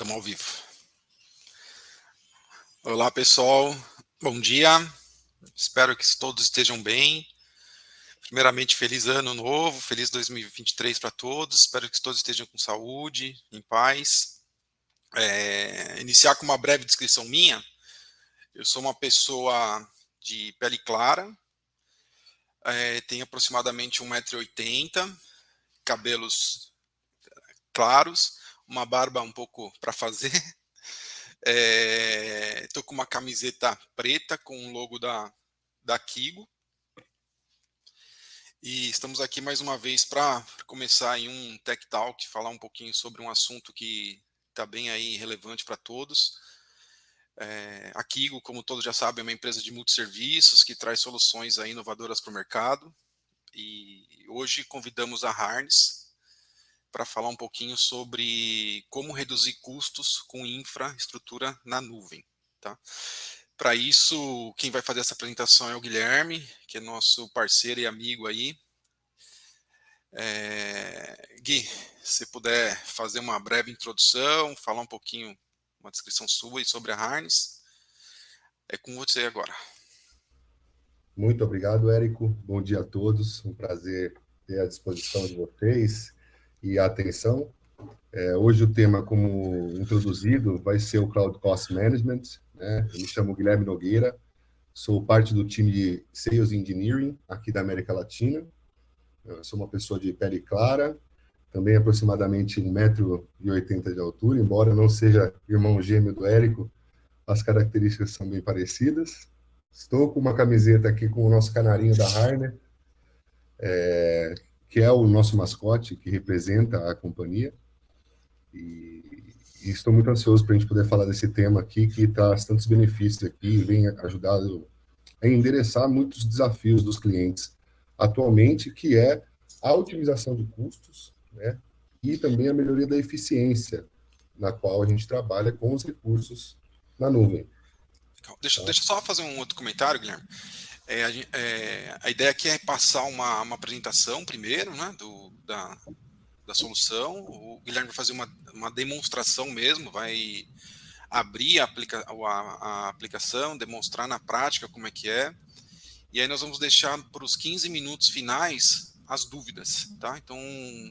Estamos ao vivo. Olá, pessoal. Bom dia. Espero que todos estejam bem. Primeiramente, feliz ano novo, feliz 2023 para todos. Espero que todos estejam com saúde, em paz. Iniciar com uma breve descrição minha. Eu sou uma pessoa de pele clara, tenho aproximadamente 1,80 m, cabelos claros, uma barba um pouco para fazer. Estou com uma camiseta preta com o logo da Kigo. E estamos aqui mais uma vez para começar em um Tech Talk, falar um pouquinho sobre um assunto que está bem aí relevante para todos. A Kigo, como todos já sabem, é uma empresa de multisserviços que traz soluções aí inovadoras para o mercado. E hoje convidamos a Harness para falar um pouquinho sobre como reduzir custos com infraestrutura na nuvem. Tá? Para isso, quem vai fazer essa apresentação é o Guilherme, que é nosso parceiro e amigo aí. Gui, se puder fazer uma breve introdução, falar um pouquinho, uma descrição sua e sobre a Harness, é com você agora. Muito obrigado, Érico. Bom dia a todos. Um prazer ter à disposição de vocês e a atenção. Hoje o tema, como introduzido, vai ser o Cloud Cost Management, né? Eu me chamo Guilherme Nogueira, sou parte do time de Sales Engineering aqui da América Latina. Eu sou uma pessoa de pele clara, também aproximadamente 1,80 m de altura, embora não seja irmão gêmeo do Érico, as características são bem parecidas. Estou com uma camiseta aqui com o nosso canarinho da Harness, que é o nosso mascote, que representa a companhia. E estou muito ansioso para a gente poder falar desse tema aqui, que traz tantos benefícios aqui e vem ajudar a endereçar muitos desafios dos clientes atualmente, que é a otimização de custos, né? E também a melhoria da eficiência, na qual a gente trabalha com os recursos na nuvem. Deixa eu só fazer um outro comentário, Guilherme. A ideia aqui é passar uma apresentação primeiro, né, da solução. O Guilherme vai fazer uma demonstração mesmo, vai abrir a aplicação, demonstrar na prática como é que é. E aí nós vamos deixar para os 15 minutos finais as dúvidas, tá? Então,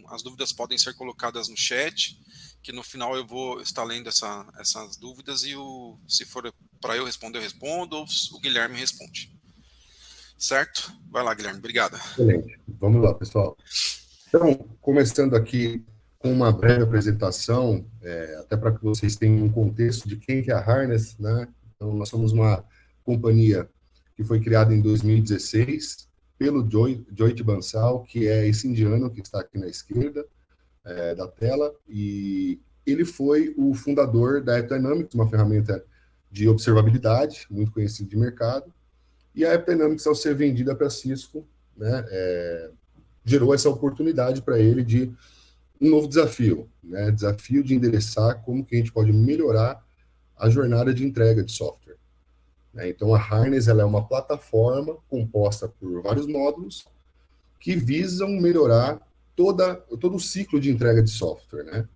as dúvidas podem ser colocadas no chat, que no final eu vou estar lendo essas dúvidas e se for para eu responder, eu respondo, ou o Guilherme responde. Certo? Vai lá, Guilherme. Obrigado. Excelente. Vamos lá, pessoal. Então, começando aqui com uma breve apresentação, até para que vocês tenham um contexto de quem que é a Harness, né? Então, nós somos uma companhia que foi criada em 2016 pelo Joyt Bansal, que é esse indiano que está aqui na esquerda da tela, e ele foi o fundador da AppDynamics, uma ferramenta de observabilidade, muito conhecida de mercado, e a AppDynamics, ao ser vendida para a Cisco, né, gerou essa oportunidade para ele de um novo desafio, né, desafio de endereçar como que a gente pode melhorar a jornada de entrega de software. Então, a Harness ela é uma plataforma composta por vários módulos que visam melhorar todo o ciclo de entrega de software, né?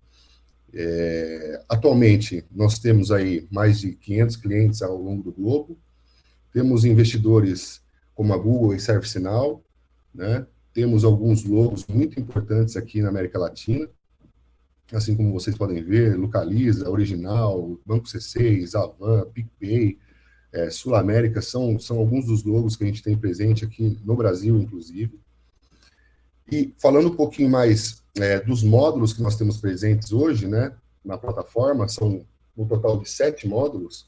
Atualmente, nós temos aí mais de 500 clientes ao longo do globo, temos investidores como a Google e ServiceNow, né? Temos alguns logos muito importantes aqui na América Latina, assim como vocês podem ver, Localiza, Original, Banco C6, Avan, PicPay, Sul América, são alguns dos logos que a gente tem presente aqui no Brasil, inclusive. E falando um pouquinho mais dos módulos que nós temos presentes hoje, né, na plataforma, são um total de 7 módulos,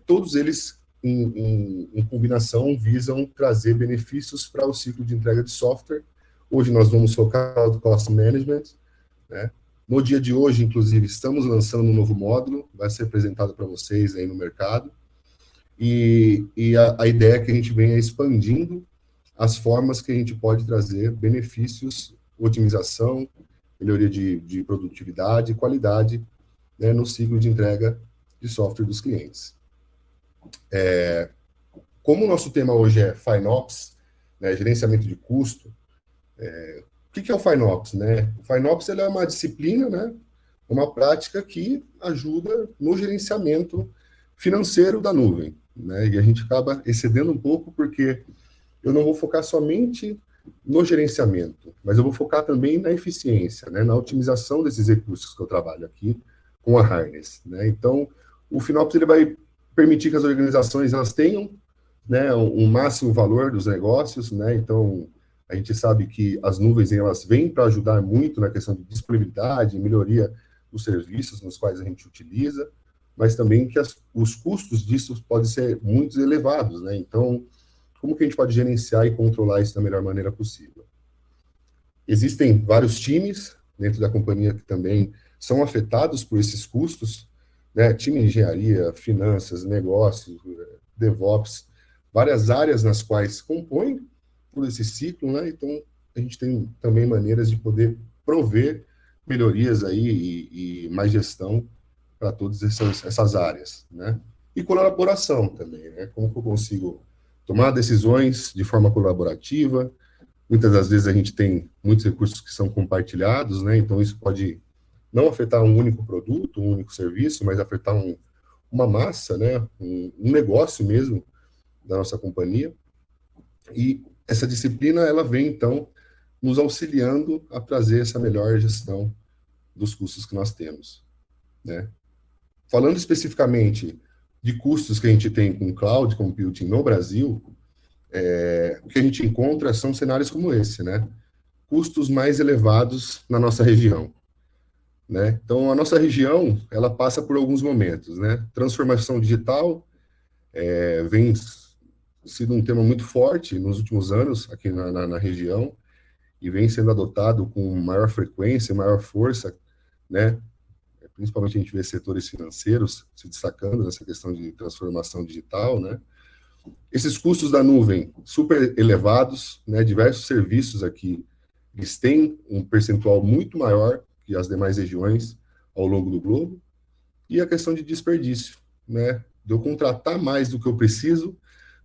todos eles, em combinação, visam trazer benefícios para o ciclo de entrega de software. Hoje nós vamos focar no Cost Management, né? No dia de hoje, inclusive, estamos lançando um novo módulo, vai ser apresentado para vocês aí no mercado, e a ideia é que a gente venha expandindo as formas que a gente pode trazer benefícios, otimização, melhoria de produtividade e qualidade, né, no ciclo de entrega de software dos clientes. Como o nosso tema hoje é FinOps, né, gerenciamento de custo, o que é o FinOps, né? O FinOps ele é uma disciplina, né, É uma prática que ajuda no gerenciamento financeiro da nuvem, né? E a gente acaba excedendo um pouco porque eu não vou focar somente no gerenciamento, mas eu vou focar também na eficiência, né? Na otimização desses recursos que eu trabalho aqui com a Harness, né? Então, o FinOps ele vai permitir que as organizações elas tenham, né, um máximo valor dos negócios, né? Então, a gente sabe que as nuvens elas vêm para ajudar muito na questão de disponibilidade, melhoria dos serviços nos quais a gente utiliza, mas também que os custos disso podem ser muito elevados, né? Então, como que a gente pode gerenciar e controlar isso da melhor maneira possível? Existem vários times dentro da companhia que também são afetados por esses custos, né? Time de engenharia, finanças, negócios, DevOps, várias áreas nas quais compõem todo esse ciclo, né? Então, a gente tem também maneiras de poder prover melhorias aí e mais gestão para todas essas áreas, né? E colaboração também, né? Como que eu consigo tomar decisões de forma colaborativa? Muitas das vezes a gente tem muitos recursos que são compartilhados, né? Então, isso pode não afetar um único produto, um único serviço, mas afetar uma massa, né? Um negócio mesmo da nossa companhia. E essa disciplina, ela vem, então, nos auxiliando a trazer essa melhor gestão dos custos que nós temos, né? Falando especificamente de custos que a gente tem com cloud computing no Brasil, o que a gente encontra são cenários como esse, né? Custos mais elevados na nossa região, né? Então, a nossa região, ela passa por alguns momentos, né? Transformação digital vem sido um tema muito forte nos últimos anos aqui na região e vem sendo adotado com maior frequência, maior força, né? Principalmente a gente vê setores financeiros se destacando nessa questão de transformação digital, né? Esses custos da nuvem super elevados, né? Diversos serviços aqui, eles têm um percentual muito maior que as demais regiões ao longo do globo. E a questão de desperdício, né? De eu contratar mais do que eu preciso,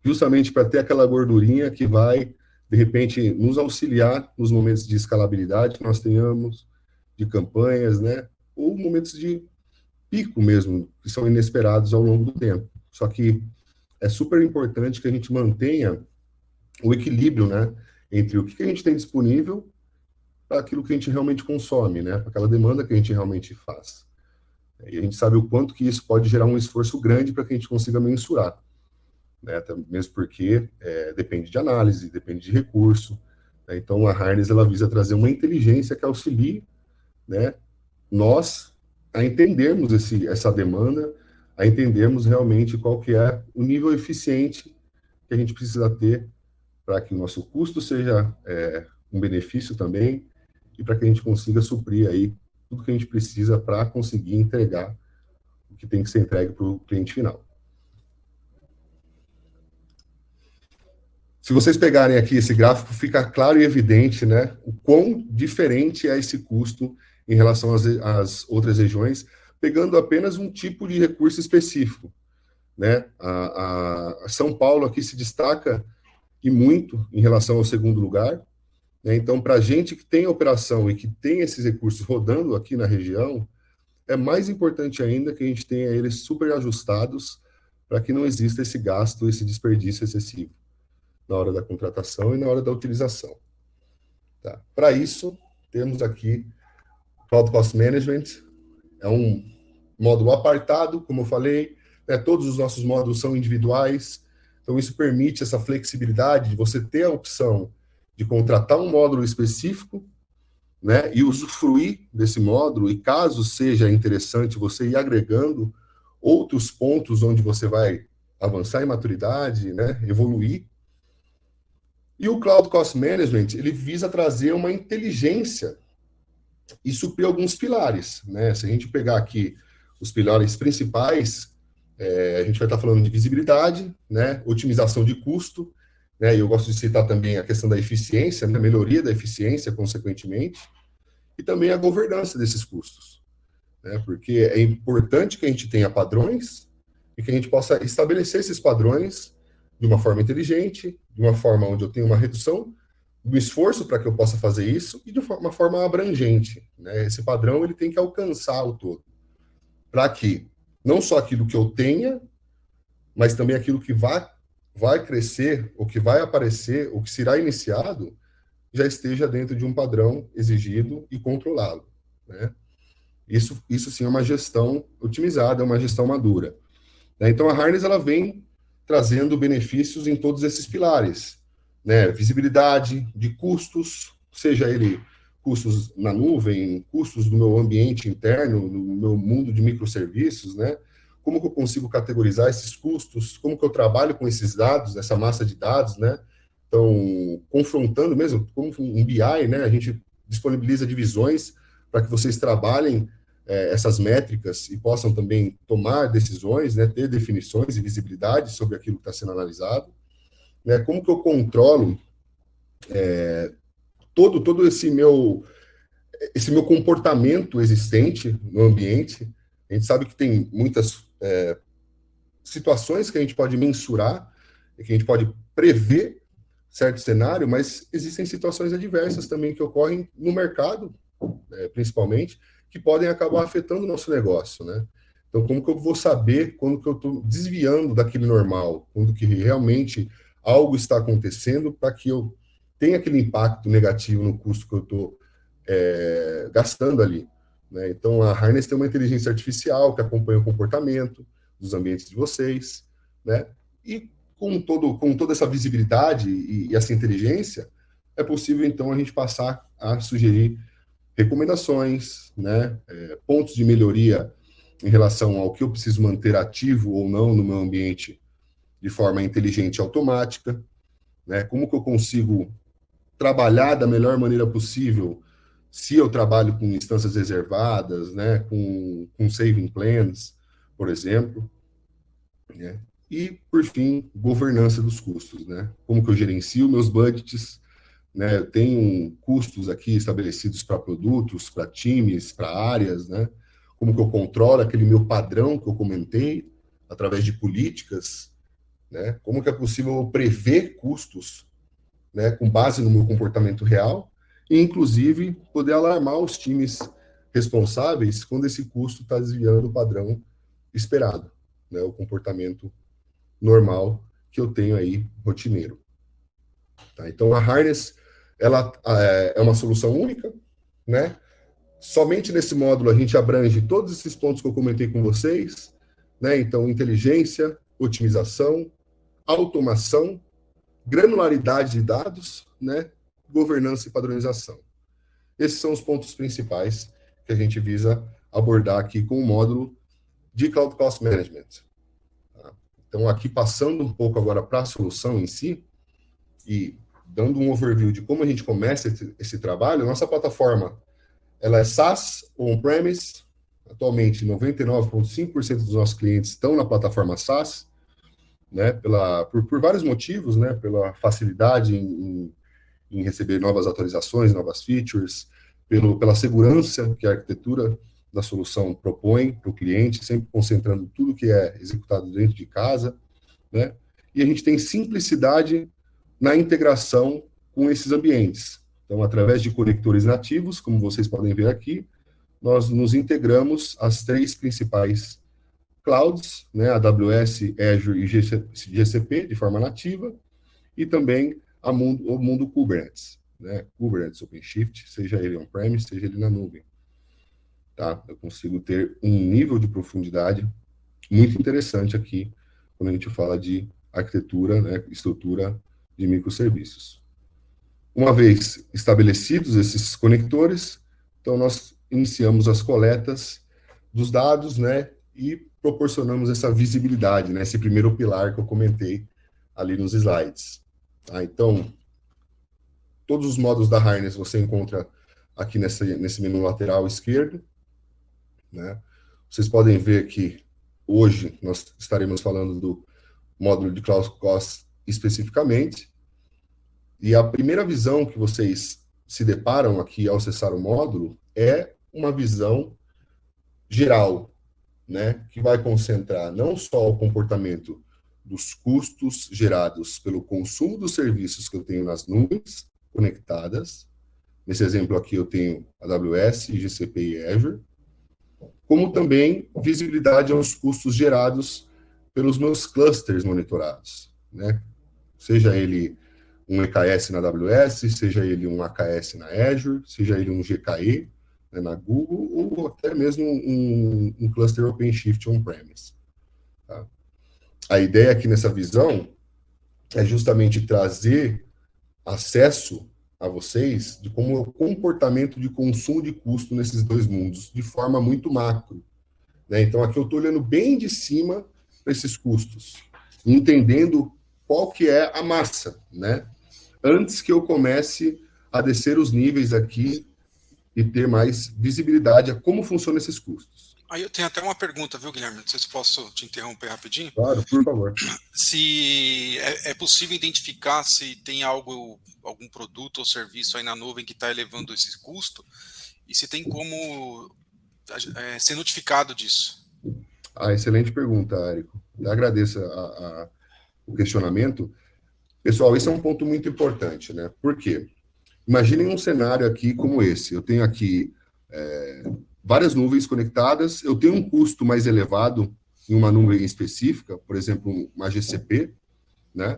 justamente para ter aquela gordurinha que vai, de repente, nos auxiliar nos momentos de escalabilidade que nós tenhamos, de campanhas, né? Ou momentos de pico mesmo, que são inesperados ao longo do tempo. Só que é super importante que a gente mantenha o equilíbrio, né? Entre o que a gente tem disponível para aquilo que a gente realmente consome, né? Para aquela demanda que a gente realmente faz. E a gente sabe o quanto que isso pode gerar um esforço grande para que a gente consiga mensurar, né? Mesmo porque depende de análise, depende de recurso, né? Então, a Harness, ela visa trazer uma inteligência que auxilie, né, nós a entendermos essa demanda, a entendermos realmente qual que é o nível eficiente que a gente precisa ter para que o nosso custo seja um benefício também e para que a gente consiga suprir aí tudo que a gente precisa para conseguir entregar o que tem que ser entregue para o cliente final. Se vocês pegarem aqui esse gráfico, fica claro e evidente, né, o quão diferente é esse custo em relação às outras regiões, pegando apenas um tipo de recurso específico, né? A São Paulo aqui se destaca e muito em relação ao segundo lugar, né? Então, para a gente que tem operação e que tem esses recursos rodando aqui na região, é mais importante ainda que a gente tenha eles super ajustados para que não exista esse gasto, esse desperdício excessivo na hora da contratação e na hora da utilização. Tá? Para isso, temos aqui Cloud Cost Management, é um módulo apartado, como eu falei, né? Todos os nossos módulos são individuais, então isso permite essa flexibilidade de você ter a opção de contratar um módulo específico, né, e usufruir desse módulo, e caso seja interessante você ir agregando outros pontos onde você vai avançar em maturidade, né, evoluir. E o Cloud Cost Management, ele visa trazer uma inteligência e suprir alguns pilares, né? Se a gente pegar aqui os pilares principais, a gente vai estar falando de visibilidade, né, otimização de custo, né, e eu gosto de citar também a questão da eficiência, né, melhoria da eficiência, consequentemente, e também a governança desses custos, né, porque é importante que a gente tenha padrões e que a gente possa estabelecer esses padrões de uma forma inteligente, de uma forma onde eu tenho uma redução do esforço para que eu possa fazer isso e de uma forma abrangente, né? Esse padrão ele tem que alcançar o todo, para que não só aquilo que eu tenha, mas também aquilo que vai crescer, o que vai aparecer, o que será iniciado, já esteja dentro de um padrão exigido e controlado, né? Isso sim é uma gestão otimizada, é uma gestão madura, né? Então a Harness ela vem trazendo benefícios em todos esses pilares, né? Visibilidade de custos, seja ele custos na nuvem, custos do meu ambiente interno, no meu mundo de microserviços, né? Como que eu consigo categorizar esses custos? Como que eu trabalho com esses dados, essa massa de dados, né? Então, confrontando mesmo, como um BI, né? A gente disponibiliza divisões para que vocês trabalhem essas métricas e possam também tomar decisões, né? Ter definições e visibilidade sobre aquilo que está sendo analisado, né? Como que eu controlo todo esse meu comportamento existente no ambiente. A gente sabe que tem muitas situações que a gente pode mensurar, que a gente pode prever certo cenário, mas existem situações adversas também que ocorrem no mercado, principalmente, que podem acabar afetando o nosso negócio, né? Então, como que eu vou saber quando que eu estou desviando daquele normal, quando que realmente algo está acontecendo para que eu tenha aquele impacto negativo no custo que eu estou gastando ali, né? Então, a Harness tem uma inteligência artificial que acompanha o comportamento dos ambientes de vocês, né? E com toda essa visibilidade e essa inteligência, é possível, então, a gente passar a sugerir recomendações, né? Pontos de melhoria em relação ao que eu preciso manter ativo ou não no meu ambiente de forma inteligente e automática, né? Como que eu consigo trabalhar da melhor maneira possível se eu trabalho com instâncias reservadas, né? Com saving plans, por exemplo, né? E, por fim, governança dos custos, né? Como que eu gerencio meus budgets, né? Eu tenho custos aqui estabelecidos para produtos, para times, para áreas, né? Como que eu controlo aquele meu padrão que eu comentei através de políticas, né? Como que é possível eu prever custos, né? Com base no meu comportamento real e, inclusive, poder alarmar os times responsáveis quando esse custo está desviando o padrão esperado, né? O comportamento normal que eu tenho aí, rotineiro. Tá? Então, a Harness, ela é uma solução única, né? Somente nesse módulo a gente abrange todos esses pontos que eu comentei com vocês, né? Então, inteligência, otimização, automação, granularidade de dados, né? Governança e padronização. Esses são os pontos principais que a gente visa abordar aqui com o módulo de Cloud Cost Management. Então, aqui passando um pouco agora para a solução em si, e dando um overview de como a gente começa esse trabalho, nossa plataforma, ela é SaaS, on-premise, atualmente 99,5% dos nossos clientes estão na plataforma SaaS, né, por vários motivos, né, pela facilidade em receber novas atualizações, novas features, pela segurança que a arquitetura da solução propõe para o cliente, sempre concentrando tudo que é executado dentro de casa, né? E a gente tem simplicidade na integração com esses ambientes. Então, através de conectores nativos, como vocês podem ver aqui, nós nos integramos às três principais clouds, né? AWS, Azure e GCP, de forma nativa, e também o mundo Kubernetes, né? Kubernetes, OpenShift, seja ele on-premise, seja ele na nuvem. Tá? Eu consigo ter um nível de profundidade muito interessante aqui, quando a gente fala de arquitetura, né, estrutura de microserviços. Uma vez estabelecidos esses conectores, então nós iniciamos as coletas dos dados, né, e proporcionamos essa visibilidade, né, esse primeiro pilar que eu comentei ali nos slides. Tá? Então, todos os módulos da Harness você encontra aqui nesse menu lateral esquerdo, né? Vocês podem ver que hoje nós estaremos falando do módulo de Cloud Cost especificamente, e a primeira visão que vocês se deparam aqui ao acessar o módulo é uma visão geral, né, que vai concentrar não só o comportamento dos custos gerados pelo consumo dos serviços que eu tenho nas nuvens, conectadas. Nesse exemplo aqui eu tenho AWS, GCP e Azure, como também visibilidade aos custos gerados pelos meus clusters monitorados, né? Seja ele um EKS na AWS, seja ele um AKS na Azure, seja ele um GKE, né, na Google, ou até mesmo um cluster OpenShift on-premise. Tá? A ideia aqui nessa visão é justamente trazer acesso a vocês de como é o comportamento de consumo de custo nesses dois mundos, de forma muito macro. Né? Então, aqui eu estou olhando bem de cima para esses custos, entendendo qual que é a massa, né? Antes que eu comece a descer os níveis aqui e ter mais visibilidade a como funcionam esses custos. Aí eu tenho até uma pergunta, viu, Guilherme? Não sei se posso te interromper rapidinho. Claro, por favor. Se é possível identificar se tem algum produto ou serviço aí na nuvem que está elevando esse custo e se tem como ser notificado disso. Excelente pergunta, Érico. Eu agradeço o questionamento. Pessoal, esse é um ponto muito importante, né? Por quê? Imaginem um cenário aqui como esse. Eu tenho aqui várias nuvens conectadas, eu tenho um custo mais elevado em uma nuvem específica, por exemplo, uma GCP, né?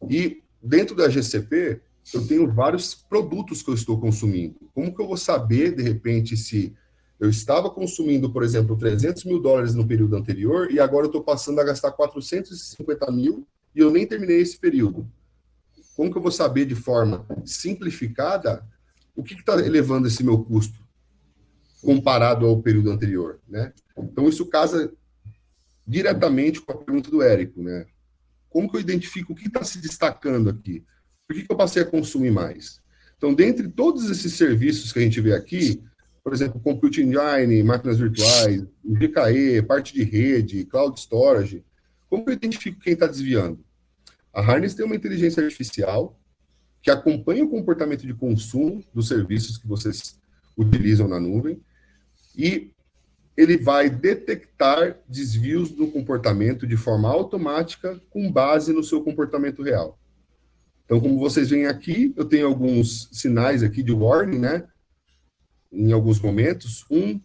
E dentro da GCP, eu tenho vários produtos que eu estou consumindo. Como que eu vou saber, de repente, se eu estava consumindo, por exemplo, $300 mil no período anterior e agora eu estou passando a gastar 450 mil e eu nem terminei esse período? Como que eu vou saber de forma simplificada o que está elevando esse meu custo comparado ao período anterior, né? Então, isso casa diretamente com a pergunta do Érico, né? Como que eu identifico o que está se destacando aqui? Por que eu passei a consumir mais? Então, dentre todos esses serviços que a gente vê aqui, por exemplo, Compute Engine, máquinas virtuais, GKE, parte de rede, Cloud Storage, como que eu identifico quem está desviando? A Harness tem uma inteligência artificial que acompanha o comportamento de consumo dos serviços que vocês utilizam na nuvem e ele vai detectar desvios no comportamento de forma automática com base no seu comportamento real. Então, como vocês veem aqui, eu tenho alguns sinais aqui de warning, né? Em alguns momentos, um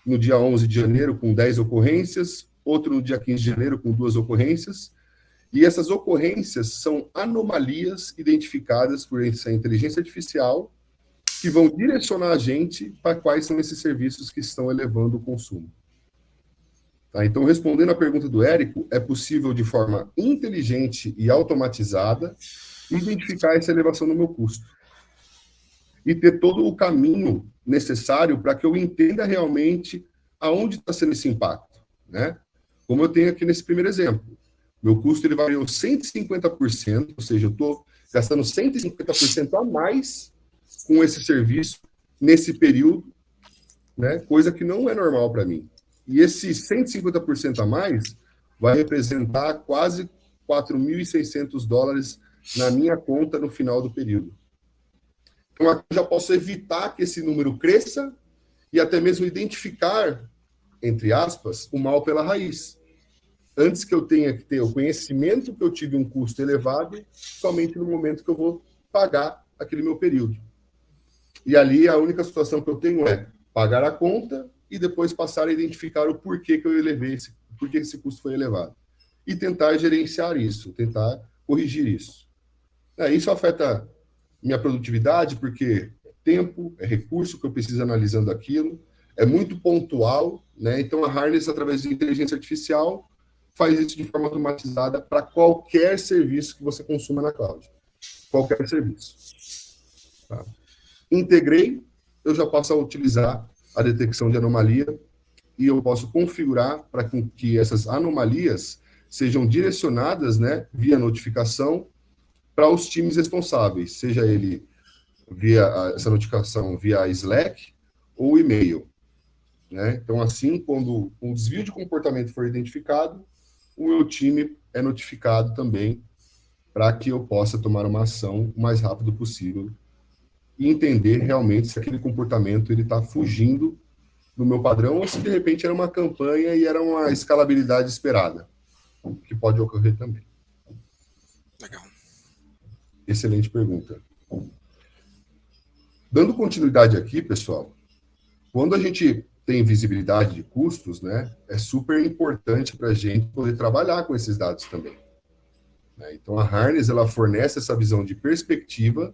no dia 11 de janeiro com 10 ocorrências, outro no dia 15 de janeiro com 2 ocorrências, e essas ocorrências são anomalias identificadas por essa inteligência artificial que vão direcionar a gente para quais são esses serviços que estão elevando o consumo. Tá? Então, respondendo à pergunta do Érico, é possível, de forma inteligente e automatizada, identificar essa elevação no meu custo. E ter todo o caminho necessário para que eu entenda realmente aonde está sendo esse impacto. Né? Como eu tenho aqui nesse primeiro exemplo. Meu custo ele variou 150%, ou seja, eu estou gastando 150% a mais com esse serviço nesse período, né? Coisa que não é normal para mim. E esse 150% a mais vai representar quase $4.600 na minha conta no final do período. Então, aqui eu já posso evitar que esse número cresça e até mesmo identificar, entre aspas, o mal pela raiz. Antes que eu tenha que ter o conhecimento que eu tive um custo elevado, somente no momento que eu vou pagar aquele meu período. E ali a única situação que eu tenho é pagar a conta e depois passar a identificar o porquê que eu elevei, porquê esse custo foi elevado. E tentar gerenciar isso, tentar corrigir isso. Isso afeta minha produtividade, porque tempo, é recurso que eu preciso analisando aquilo, é muito pontual, né? Então a Harness, através de inteligência artificial, faz isso de forma automatizada para qualquer serviço que você consuma na cloud. Qualquer serviço. Tá? Integrei, eu já posso utilizar a detecção de anomalia e eu posso configurar para que essas anomalias sejam direcionadas, né, via notificação para os times responsáveis, seja ele essa notificação via Slack ou e-mail. Né? Então, assim, quando um desvio de comportamento for identificado, o meu time é notificado também para que eu possa tomar uma ação o mais rápido possível e entender realmente se aquele comportamento ele está fugindo do meu padrão ou se de repente era uma campanha e era uma escalabilidade esperada, que pode ocorrer também. Legal. Excelente pergunta. Dando continuidade aqui, pessoal, quando a gente tem visibilidade de custos, né, é super importante para a gente poder trabalhar com esses dados também. Né? Então, a Harness, ela fornece essa visão de perspectiva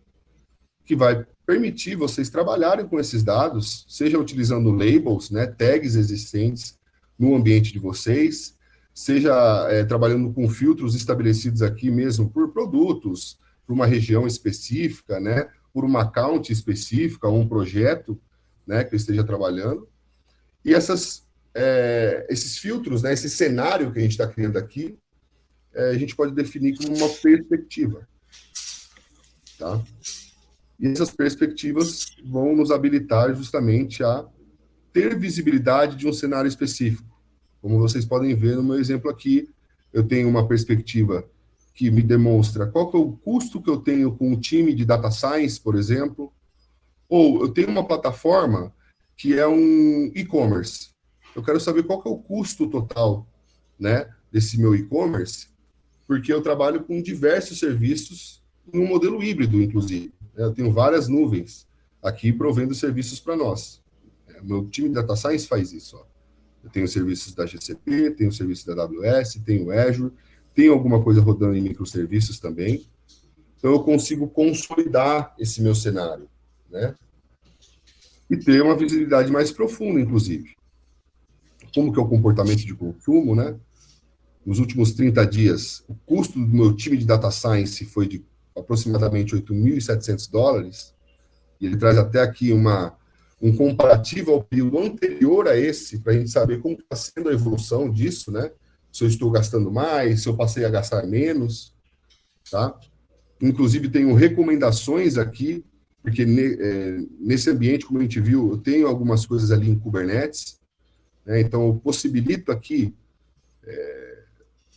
que vai permitir vocês trabalharem com esses dados, seja utilizando labels, né, tags existentes no ambiente de vocês, seja trabalhando com filtros estabelecidos aqui mesmo por produtos, por uma região específica, né, por uma account específica, um projeto, né, que eu esteja trabalhando. E esses filtros, né, esse cenário que a gente está criando aqui, a gente pode definir como uma perspectiva. Tá? E essas perspectivas vão nos habilitar justamente a ter visibilidade de um cenário específico. Como vocês podem ver no meu exemplo aqui, eu tenho uma perspectiva que me demonstra qual que é o custo que eu tenho com o time de data science, por exemplo, ou eu tenho uma plataforma que é um e-commerce. Eu quero saber qual que é o custo total, né, desse meu e-commerce, porque eu trabalho com diversos serviços em um modelo híbrido, inclusive. Eu tenho várias nuvens aqui provendo serviços para nós. O meu time de data science faz isso. Ó. Eu tenho serviços da GCP, tenho serviços da AWS, tenho Azure, tenho alguma coisa rodando em microserviços também. Então, eu consigo consolidar esse meu cenário, né? E ter uma visibilidade mais profunda, inclusive. Como que é o comportamento de consumo, né? Nos últimos 30 dias, o custo do meu time de data science foi de aproximadamente $8.700, e ele traz até aqui um comparativo ao período anterior a esse, para a gente saber como está sendo a evolução disso, né? Se eu estou gastando mais, se eu passei a gastar menos, tá? Inclusive, tenho recomendações aqui, porque nesse ambiente, como a gente viu, eu tenho algumas coisas ali em Kubernetes, né? Então, eu possibilito aqui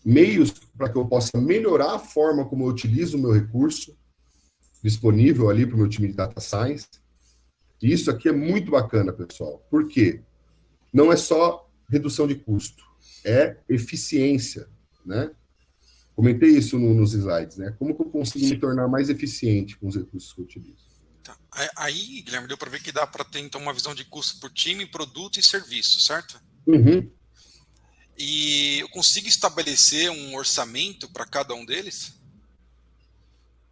meios para que eu possa melhorar a forma como eu utilizo o meu recurso disponível ali para o meu time de data science. E isso aqui é muito bacana, pessoal. Por quê? Não é só redução de custo, é eficiência, né? Comentei isso nos slides, né? Como que eu consigo me tornar mais eficiente com os recursos que eu utilizo? Tá. Aí, Guilherme, deu para ver que dá para ter então uma visão de custo por time, produto e serviço, certo? Uhum. E eu consigo estabelecer um orçamento para cada um deles?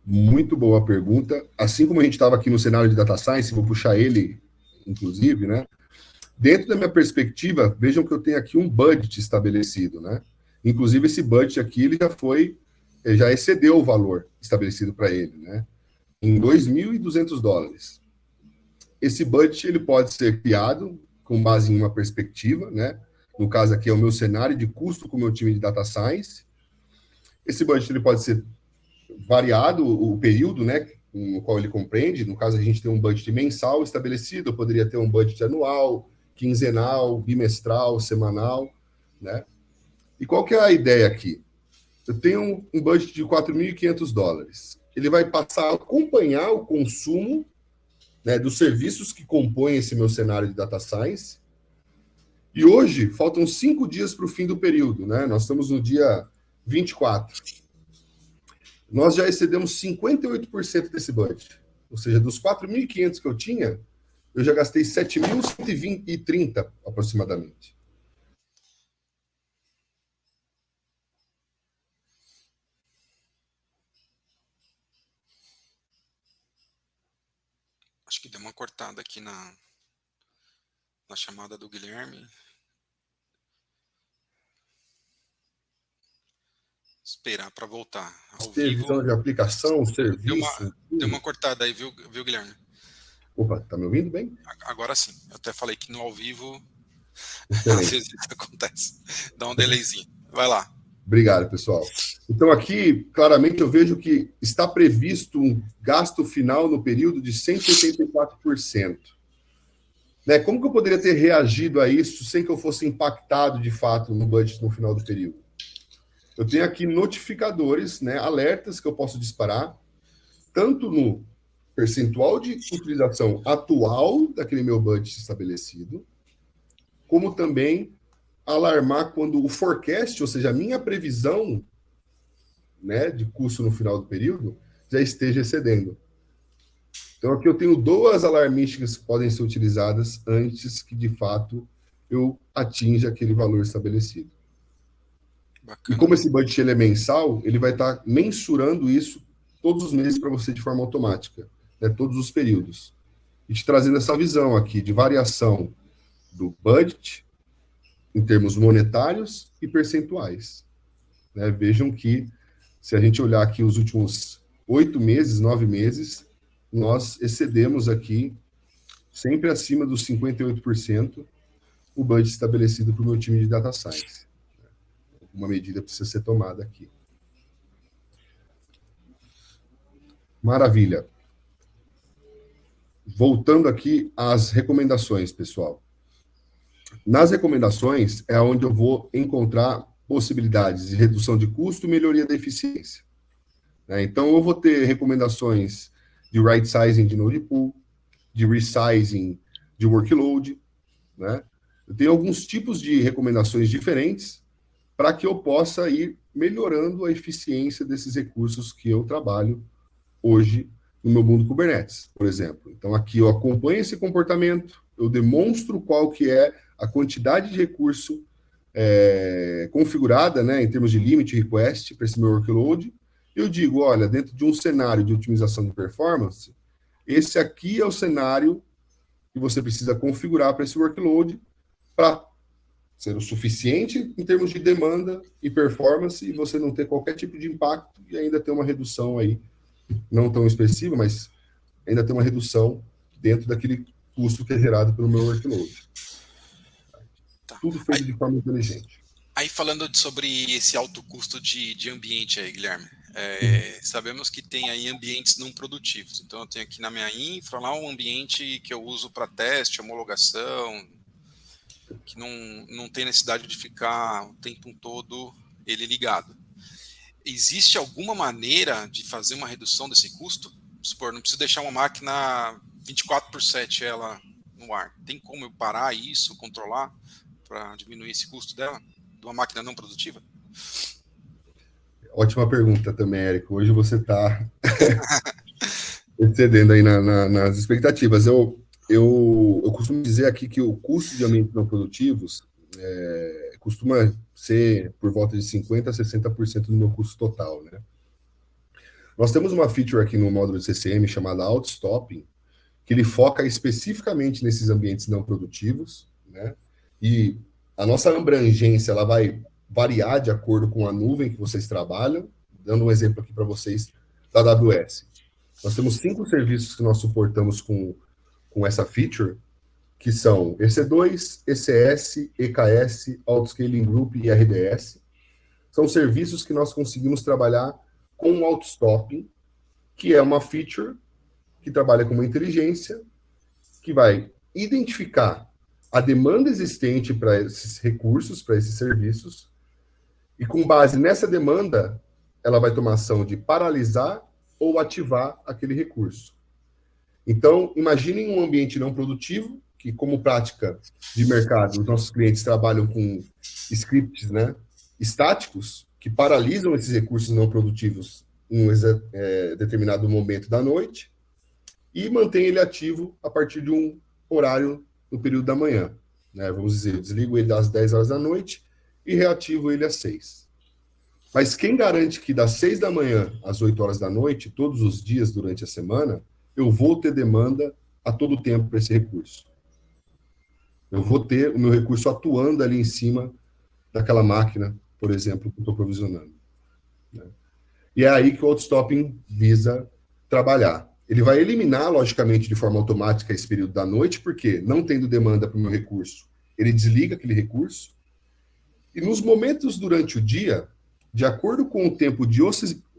Muito boa pergunta. Assim como a gente estava aqui no cenário de data science, vou puxar ele, inclusive, né? Dentro da minha perspectiva, vejam que eu tenho aqui um budget estabelecido, né? Inclusive, esse budget aqui, ele já excedeu o valor estabelecido para ele, né? Em $2.200. Esse budget, ele pode ser criado com base em uma perspectiva, né? No caso aqui é o meu cenário de custo com o meu time de data science. Esse budget, ele pode ser variado, o período, né? No qual ele compreende. No caso, a gente tem um budget mensal estabelecido, eu poderia ter um budget anual, quinzenal, bimestral, semanal, né? E qual que é a ideia aqui? Eu tenho um budget de $4.500. Ele vai passar a acompanhar o consumo, né, dos serviços que compõem esse meu cenário de data science. E hoje, faltam 5 dias para o fim do período, né? Nós estamos no dia 24. Nós já excedemos 58% desse budget. Ou seja, dos 4.500 que eu tinha, eu já gastei 7.130 aproximadamente. Acho que deu uma cortada aqui na chamada do Guilherme. Esperar para voltar. Ao Visão de aplicação, serviço. Deu uma cortada aí, viu, Guilherme? Opa, tá me ouvindo bem? Agora sim. Eu até falei que no ao vivo Excelente. às vezes isso acontece. Dá um delayzinho. Vai lá. Obrigado, pessoal. Então, aqui, claramente, eu vejo que está previsto um gasto final no período de 184%. Né? Como que eu poderia ter reagido a isso sem que eu fosse impactado, de fato, no budget no final do período? Eu tenho aqui notificadores, né, alertas que eu posso disparar, tanto no percentual de utilização atual daquele meu budget estabelecido, como também alarmar quando o forecast, ou seja, a minha previsão, né, de custo no final do período, já esteja excedendo. Então, aqui eu tenho 2 alarmísticas que podem ser utilizadas antes que, de fato, eu atinja aquele valor estabelecido. E Bacana. como esse budget ele é mensal, ele vai estar mensurando isso todos os meses para você de forma automática, né, todos os períodos. E te trazendo essa visão aqui de variação do budget em termos monetários e percentuais. Né? Vejam que, se a gente olhar aqui os últimos 8 meses, 9 meses, nós excedemos aqui, sempre acima dos 58%, o budget estabelecido para o meu time de data science. Uma medida precisa ser tomada aqui. Maravilha. Voltando aqui às recomendações, pessoal. Nas recomendações é onde eu vou encontrar possibilidades de redução de custo e melhoria da eficiência. Né? Então, eu vou ter recomendações de right sizing de node pool, de resizing de workload. Né? Eu tenho alguns tipos de recomendações diferentes para que eu possa ir melhorando a eficiência desses recursos que eu trabalho hoje no meu mundo Kubernetes, por exemplo. Então, aqui eu acompanho esse comportamento, eu demonstro qual que é a quantidade de recurso configurada, né, em termos de limit request para esse meu workload. Eu digo, olha, dentro de um cenário de otimização de performance, esse aqui é o cenário que você precisa configurar para esse workload para ser o suficiente em termos de demanda e performance e você não ter qualquer tipo de impacto e ainda ter uma redução aí, não tão expressiva, mas ainda ter uma redução dentro daquele custo que é gerado pelo meu workload. Tá. Tudo feito de forma inteligente. Aí falando sobre esse alto custo de ambiente aí, Guilherme, sabemos que tem aí ambientes não produtivos. Então eu tenho aqui na minha infra lá um ambiente que eu uso para teste, homologação, que não tem necessidade de ficar o tempo todo ele ligado. Existe alguma maneira de fazer uma redução desse custo? Supor, não preciso deixar uma máquina 24/7 ela no ar. Tem como eu parar isso, controlar, para diminuir esse custo dela, de uma máquina não produtiva? Ótima pergunta também, Érico. Hoje você está excedendo aí nas expectativas. Eu costumo dizer aqui que o custo de ambientes não produtivos costuma ser por volta de 50% a 60% do meu custo total, né? Nós temos uma feature aqui no módulo de CCM chamada Outstopping, que ele foca especificamente nesses ambientes não produtivos, né? E a nossa abrangência ela vai variar de acordo com a nuvem que vocês trabalham. Dando um exemplo aqui para vocês da AWS. Nós temos 5 serviços que nós suportamos com essa feature, que são EC2, ECS, EKS, Autoscaling Group e RDS. São serviços que nós conseguimos trabalhar com o Outstopping, que é uma feature que trabalha com uma inteligência que vai identificar a demanda existente para esses recursos, para esses serviços, e com base nessa demanda, ela vai tomar ação de paralisar ou ativar aquele recurso. Então, imaginem um ambiente não produtivo, que como prática de mercado, os nossos clientes trabalham com scripts, né, estáticos, que paralisam esses recursos não produtivos em um determinado momento da noite e mantém ele ativo a partir de um horário no período da manhã. Né? Vamos dizer, eu desligo ele às 10 horas da noite e reativo ele às 6. Mas quem garante que das 6 da manhã às 8 horas da noite, todos os dias durante a semana, eu vou ter demanda a todo tempo para esse recurso? Eu vou ter o meu recurso atuando ali em cima daquela máquina, por exemplo, que eu estou provisionando. Né? E é aí que o Outstopping visa trabalhar. Ele vai eliminar, logicamente, de forma automática esse período da noite, porque não tendo demanda para o meu recurso, ele desliga aquele recurso. E nos momentos durante o dia, de acordo com o tempo de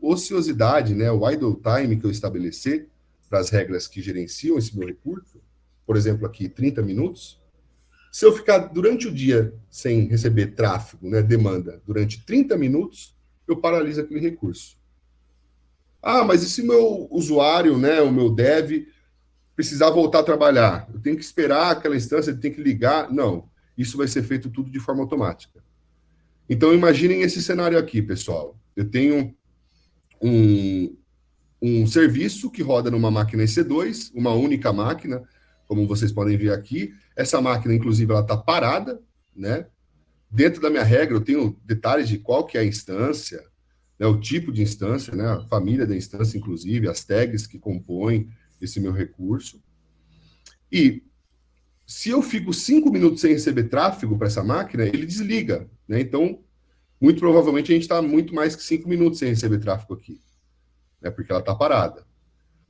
ociosidade, né, o idle time que eu estabelecer para as regras que gerenciam esse meu recurso, por exemplo, aqui 30 minutos, se eu ficar durante o dia sem receber tráfego, né, demanda, durante 30 minutos, eu paraliso aquele recurso. Ah, mas e se o meu usuário, né, o meu dev, precisar voltar a trabalhar? Eu tenho que esperar aquela instância, ele tem que ligar? Não, isso vai ser feito tudo de forma automática. Então, imaginem esse cenário aqui, pessoal. Eu tenho um serviço que roda numa máquina EC2, uma única máquina, como vocês podem ver aqui. Essa máquina, inclusive, ela está parada, né? Dentro da minha regra, eu tenho detalhes de qual que é a instância, né, o tipo de instância, né, a família da instância, inclusive, as tags que compõem esse meu recurso. E se eu fico 5 minutos sem receber tráfego para essa máquina, ele desliga, né? Então, muito provavelmente a gente está muito mais que 5 minutos sem receber tráfego aqui, né, porque ela está parada.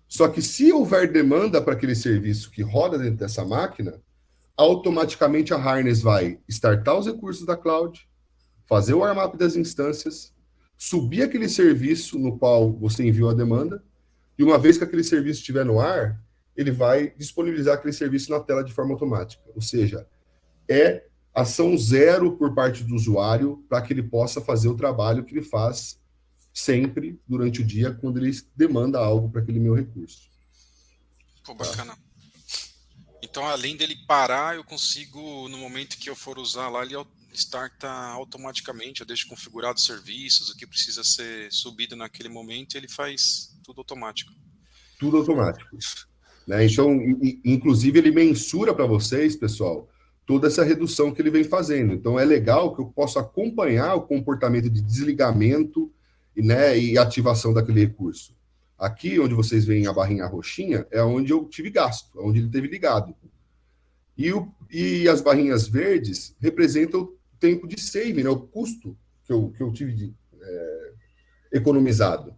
Só que se houver demanda para aquele serviço que roda dentro dessa máquina, automaticamente a Harness vai startar os recursos da cloud, fazer o warm-up das instâncias, subir aquele serviço no qual você enviou a demanda, e uma vez que aquele serviço estiver no ar, ele vai disponibilizar aquele serviço na tela de forma automática. Ou seja, é ação zero por parte do usuário para que ele possa fazer o trabalho que ele faz sempre durante o dia quando ele demanda algo para aquele meu recurso. Pô, bacana. Então, além dele parar, eu consigo, no momento que eu for usar lá, ele starta automaticamente, eu deixo configurado os serviços, o que precisa ser subido naquele momento, ele faz tudo automático. Tudo automático. Né? Então, inclusive, ele mensura para vocês, pessoal, toda essa redução que ele vem fazendo. Então, é legal que eu possa acompanhar o comportamento de desligamento, né, e ativação daquele recurso. Aqui, onde vocês veem a barrinha roxinha, é onde eu tive gasto, onde ele teve ligado. E as barrinhas verdes representam o tempo de saving, né, o custo que eu tive economizado.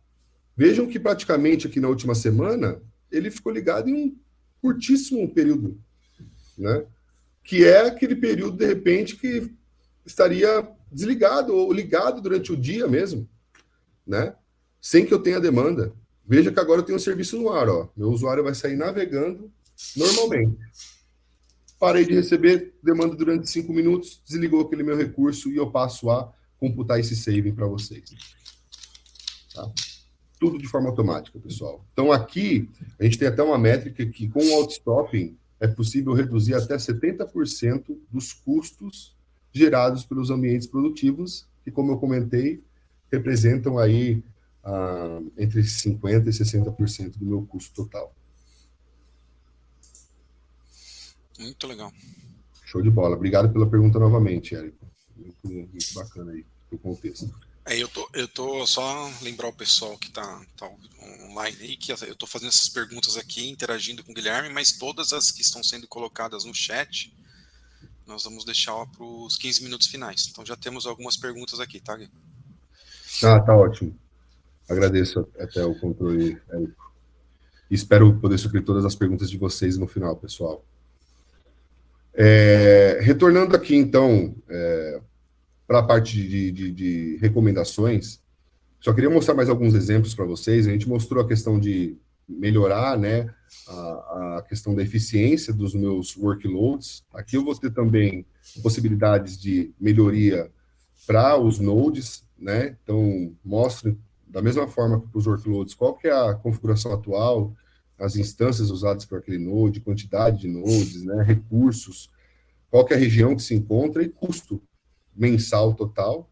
Vejam que praticamente aqui na última semana, ele ficou ligado em um curtíssimo período, né? Que é aquele período, de repente, que estaria desligado ou ligado durante o dia mesmo, né? Sem que eu tenha demanda. Veja que agora eu tenho um serviço no ar, ó. Meu usuário vai sair navegando normalmente. Parei de receber demanda durante 5 minutos, desligou aquele meu recurso e eu passo a computar esse saving para vocês. Tá? Tudo de forma automática, pessoal. Então, aqui, a gente tem até uma métrica que, com o outstopping, é possível reduzir até 70% dos custos gerados pelos ambientes produtivos, que, como eu comentei, representam aí entre 50% e 60% do meu custo total. Muito legal. Show de bola. Obrigado pela pergunta novamente, Érico. Muito bacana aí o contexto. Eu tô só lembrar o pessoal que tá online aí, que eu tô fazendo essas perguntas aqui, interagindo com o Guilherme, mas todas as que estão sendo colocadas no chat, nós vamos deixar para os 15 minutos finais. Então já temos algumas perguntas aqui, tá, Gui? Tá ótimo. Agradeço até o controle, Érico. Espero poder suprir todas as perguntas de vocês no final, pessoal. Retornando aqui, então, para a parte de recomendações, só queria mostrar mais alguns exemplos para vocês. A gente mostrou a questão de melhorar, né, a questão da eficiência dos meus workloads. Aqui eu vou ter também possibilidades de melhoria para os nodes, né? Então, mostro da mesma forma que para os workloads qual que é a configuração atual, as instâncias usadas por aquele node, quantidade de nodes, né, recursos, qual que é a região que se encontra e custo mensal total.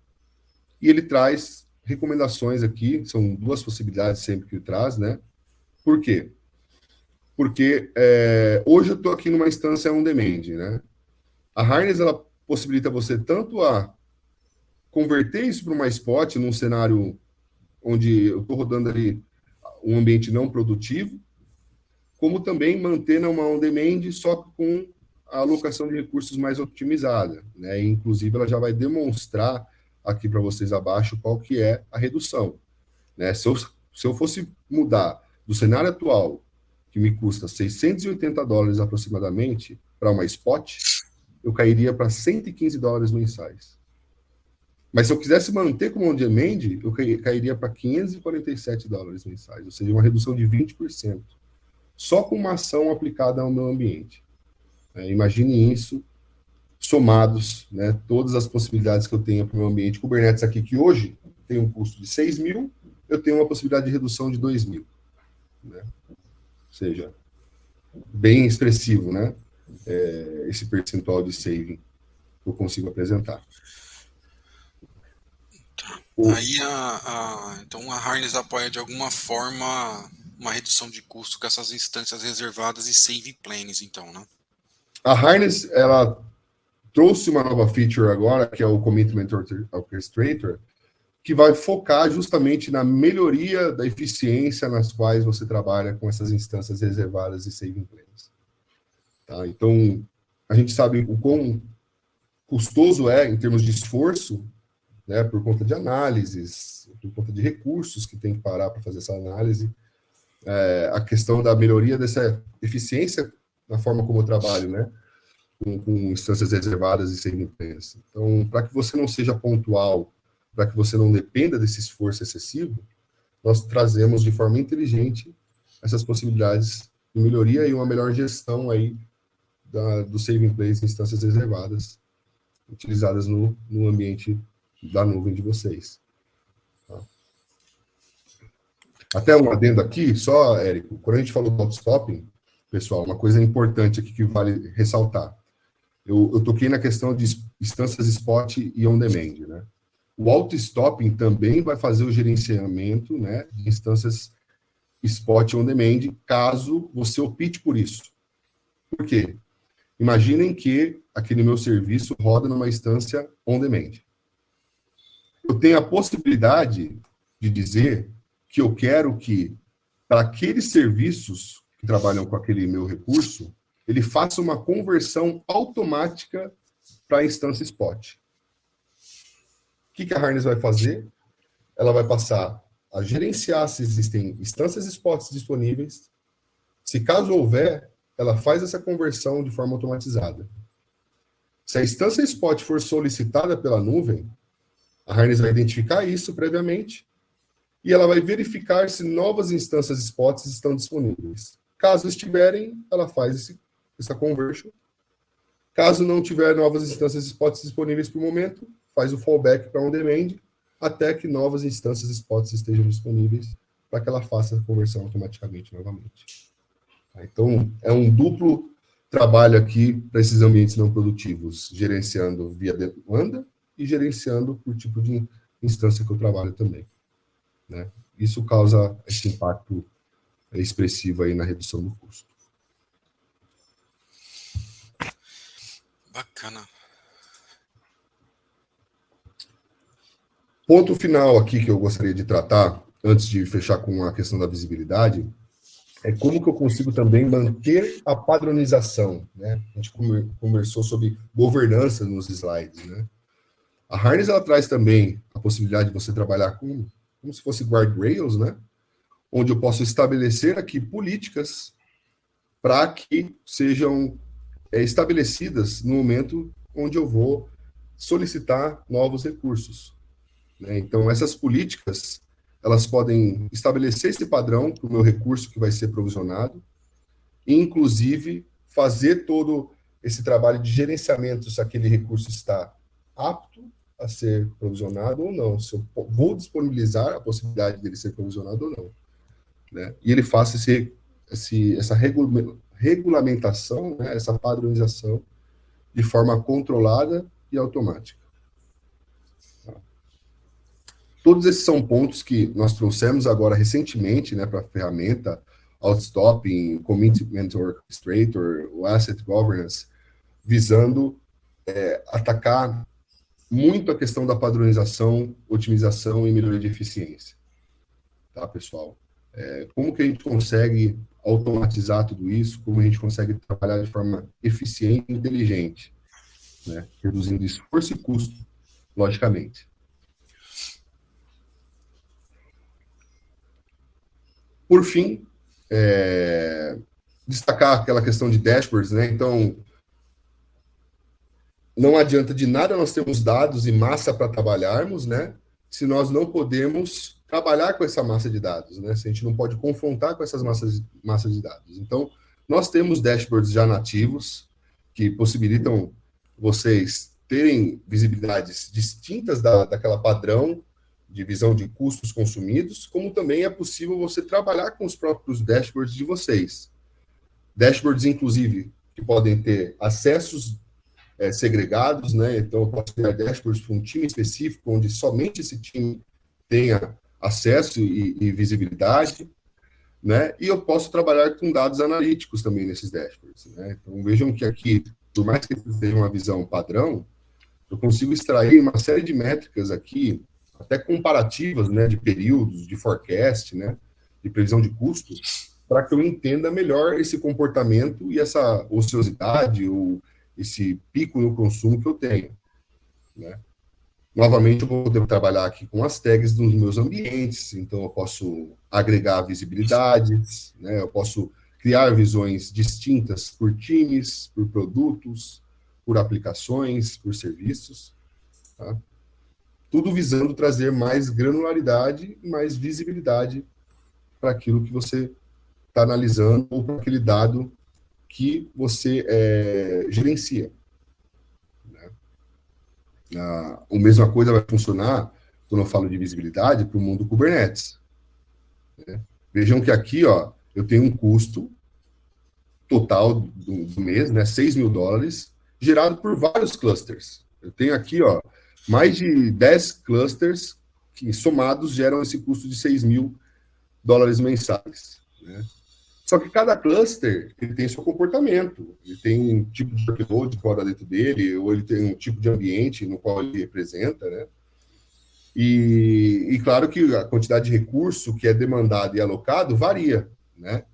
E ele traz recomendações aqui, são 2 possibilidades sempre que ele traz, né? Por quê? Porque hoje eu estou aqui numa instância on-demand, né? A Harness, ela possibilita você tanto a converter isso para uma spot num cenário onde eu estou rodando ali um ambiente não produtivo, como também manter numa on-demand só com a alocação de recursos mais otimizada, né? E, inclusive, ela já vai demonstrar aqui para vocês abaixo qual que é a redução, né? Se eu fosse mudar do cenário atual, que me custa $680 aproximadamente, para uma spot, eu cairia para $115 mensais. Mas se eu quisesse manter como on-demand, eu cairia para $547 mensais, ou seja, uma redução de 20%, só com uma ação aplicada ao meu ambiente. Imagine isso, somados, né, todas as possibilidades que eu tenho para o meu ambiente Kubernetes aqui, que hoje tem um custo de 6 mil, eu tenho uma possibilidade de redução de 2 mil. Né? Ou seja, bem expressivo, né? Esse percentual de saving que eu consigo apresentar. Aí então a Harness apoia de alguma forma uma redução de custo com essas instâncias reservadas e save planes, então, né? A Harness, ela trouxe uma nova feature agora, que é o Commitment Orchestrator, que vai focar justamente na melhoria da eficiência nas quais você trabalha com essas instâncias reservadas e saving planes. Tá? Então, a gente sabe o quão custoso é em termos de esforço, né, por conta de análises, por conta de recursos que tem que parar para fazer essa análise, a questão da melhoria dessa eficiência na forma como eu trabalho, né, com instâncias reservadas e saving planes. Então, para que você não seja pontual, para que você não dependa desse esforço excessivo, nós trazemos de forma inteligente essas possibilidades de melhoria e uma melhor gestão aí do saving planes em instâncias reservadas, utilizadas no ambiente da nuvem de vocês. Tá? Até um adendo aqui, só, Érico, quando a gente falou do auto-stopping, pessoal, uma coisa importante aqui que vale ressaltar. Eu toquei na questão de instâncias spot e on-demand, né? O auto-stopping também vai fazer o gerenciamento, né, de instâncias spot on-demand, caso você opte por isso. Por quê? Imaginem que aquele meu serviço roda numa instância on-demand. Eu tenho a possibilidade de dizer que eu quero que, para aqueles serviços que trabalham com aquele meu recurso, ele faça uma conversão automática para a instância spot. O que a Harness vai fazer? Ela vai passar a gerenciar se existem instâncias spots disponíveis. Se caso houver, ela faz essa conversão de forma automatizada. Se a instância spot for solicitada pela nuvem, a Harness vai identificar isso previamente e ela vai verificar se novas instâncias spots estão disponíveis. Caso estiverem, essa conversion. Caso não tiver novas instâncias spots disponíveis por momento, faz o fallback para on-demand até que novas instâncias spots estejam disponíveis para que ela faça a conversão automaticamente novamente. Então, é um duplo trabalho aqui para esses ambientes não produtivos, gerenciando via demanda e gerenciando por tipo de instância que eu trabalho também. Né? Isso causa esse impacto expressivo aí na redução do custo. Bacana. Ponto final aqui que eu gostaria de tratar, antes de fechar com a questão da visibilidade, é como que eu consigo também manter a padronização, né? A gente conversou sobre governança nos slides, né? A Harness, ela traz também a possibilidade de você trabalhar como se fosse guardrails, né? Onde eu posso estabelecer aqui políticas para que sejam estabelecidas no momento onde eu vou solicitar novos recursos. Né? Então, essas políticas, elas podem estabelecer esse padrão para o meu recurso que vai ser provisionado, e, inclusive, fazer todo esse trabalho de gerenciamento se aquele recurso está apto a ser provisionado ou não, se eu vou disponibilizar a possibilidade dele ser provisionado ou não. Né? E ele faça essa regulamentação, né? Essa padronização de forma controlada e automática. Todos esses são pontos que nós trouxemos agora recentemente, né, para a ferramenta Outstopping, Commitment Orchestrator, o Asset Governance, visando atacar muito a questão da padronização, otimização e melhoria de eficiência. Tá, pessoal? Como que a gente consegue automatizar tudo isso? Como a gente consegue trabalhar de forma eficiente e inteligente, né? Reduzindo esforço e custo, logicamente. Por fim, destacar aquela questão de dashboards, né? Então, não adianta de nada nós termos dados e massa para trabalharmos, né? Se nós não podemos trabalhar com essa massa de dados, né? Se a gente não pode confrontar com essas massas de dados. Então, nós temos dashboards já nativos que possibilitam vocês terem visibilidades distintas daquela padrão de visão de custos consumidos, como também é possível você trabalhar com os próprios dashboards de vocês. Dashboards, inclusive, que podem ter acessos segregados, né? Então, eu posso criar dashboards para um time específico, onde somente esse time tenha acesso e visibilidade, né? E eu posso trabalhar com dados analíticos também nesses dashboards, né? Então, vejam que aqui, por mais que seja uma visão padrão, eu consigo extrair uma série de métricas aqui, até comparativas, né, de períodos, de forecast, né, de previsão de custo, para que eu entenda melhor esse comportamento e essa ociosidade ou esse pico no consumo que eu tenho, né? Novamente, eu vou poder trabalhar aqui com as tags dos meus ambientes, então eu posso agregar visibilidades, né? Eu posso criar visões distintas por times, por produtos, por aplicações, por serviços, tá? Tudo visando trazer mais granularidade e mais visibilidade para aquilo que você está analisando ou para aquele dado que você gerencia. A mesma coisa vai funcionar quando eu falo de visibilidade para o mundo Kubernetes, né? Vejam que aqui, ó, eu tenho um custo total do mês, né, $6.000, gerado por vários clusters. Eu tenho aqui, ó, mais de 10 clusters que somados geram esse custo de $6.000 mensais, né? Só que cada cluster ele tem seu comportamento, ele tem um tipo de workload que roda dentro dele, ou ele tem um tipo de ambiente no qual ele representa, né? E claro que a quantidade de recurso que é demandado e alocado varia, né?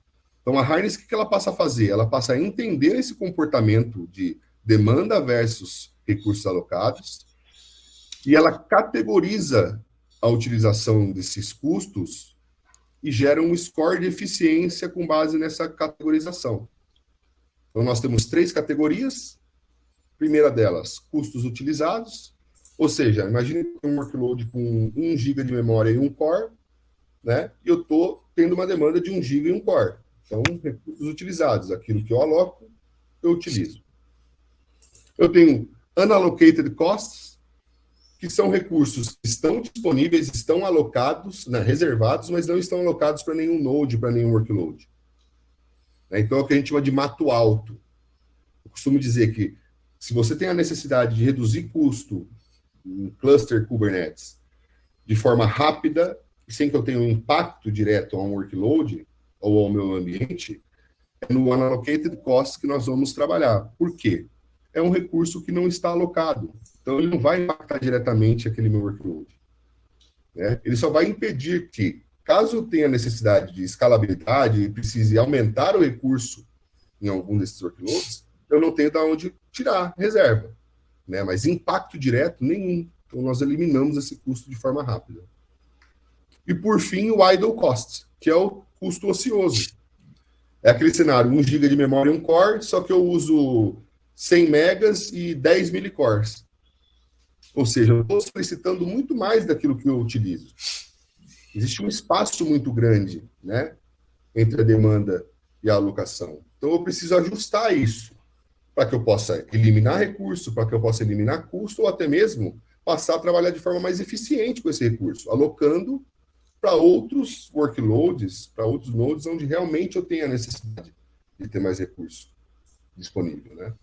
Então a Hines, o que ela passa a fazer? Ela passa a entender esse comportamento de demanda versus recursos alocados, e ela categoriza a utilização desses custos e gera um score de eficiência com base nessa categorização. Então, nós temos 3 categorias. Primeira delas, custos utilizados. Ou seja, imagine um workload com 1 GB de memória e 1 core, né? E eu estou tendo uma demanda de 1 GB e 1 core. Então, recursos utilizados, aquilo que eu aloco, eu utilizo. Eu tenho unallocated costs, que são recursos que estão disponíveis, estão alocados, né, reservados, mas não estão alocados para nenhum node, para nenhum workload. Então, é o que a gente chama de mato alto. Eu costumo dizer que, se você tem a necessidade de reduzir custo em cluster Kubernetes de forma rápida, sem que eu tenha um impacto direto a um workload ou ao meu ambiente, é no unallocated cost que nós vamos trabalhar. Por quê? É um recurso que não está alocado. Então, ele não vai impactar diretamente aquele meu workload, né? Ele só vai impedir que, caso eu tenha necessidade de escalabilidade e precise aumentar o recurso em algum desses workloads, eu não tenho de onde tirar reserva, né? Mas impacto direto, nenhum. Então, nós eliminamos esse custo de forma rápida. E, por fim, o idle cost, que é o custo ocioso. É aquele cenário, 1 GB de memória e 1 core, só que eu uso 100 megas e 10 milicores. Ou seja, eu estou solicitando muito mais daquilo que eu utilizo. Existe um espaço muito grande, né, entre a demanda e a alocação. Então, eu preciso ajustar isso para que eu possa eliminar recurso, para que eu possa eliminar custo, ou até mesmo passar a trabalhar de forma mais eficiente com esse recurso, alocando para outros workloads, para outros nodes, onde realmente eu tenho a necessidade de ter mais recurso disponível, né?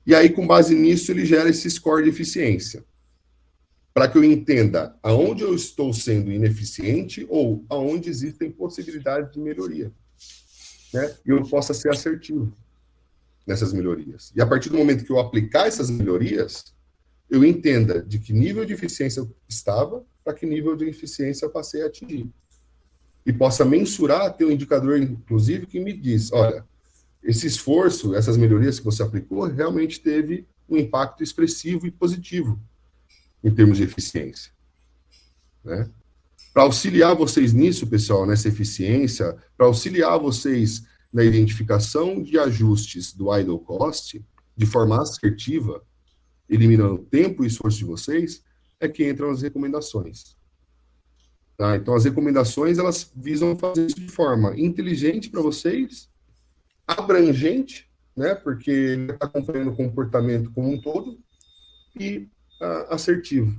E aí, com base nisso, ele gera esse score de eficiência, para que eu entenda aonde eu estou sendo ineficiente ou aonde existem possibilidades de melhoria, né? E eu possa ser assertivo nessas melhorias. E a partir do momento que eu aplicar essas melhorias, eu entenda de que nível de eficiência eu estava, para que nível de eficiência eu passei a atingir. E possa mensurar, ter um indicador, inclusive, que me diz, olha, esse esforço, essas melhorias que você aplicou, realmente teve um impacto expressivo e positivo em termos de eficiência, né? Para auxiliar vocês nisso, pessoal, nessa eficiência, para auxiliar vocês na identificação de ajustes do idle cost, de forma assertiva, eliminando tempo e esforço de vocês, é que entram as recomendações. Tá? Então, as recomendações, elas visam fazer isso de forma inteligente para vocês, abrangente, né, porque ele está acompanhando o comportamento como um todo, e assertivo,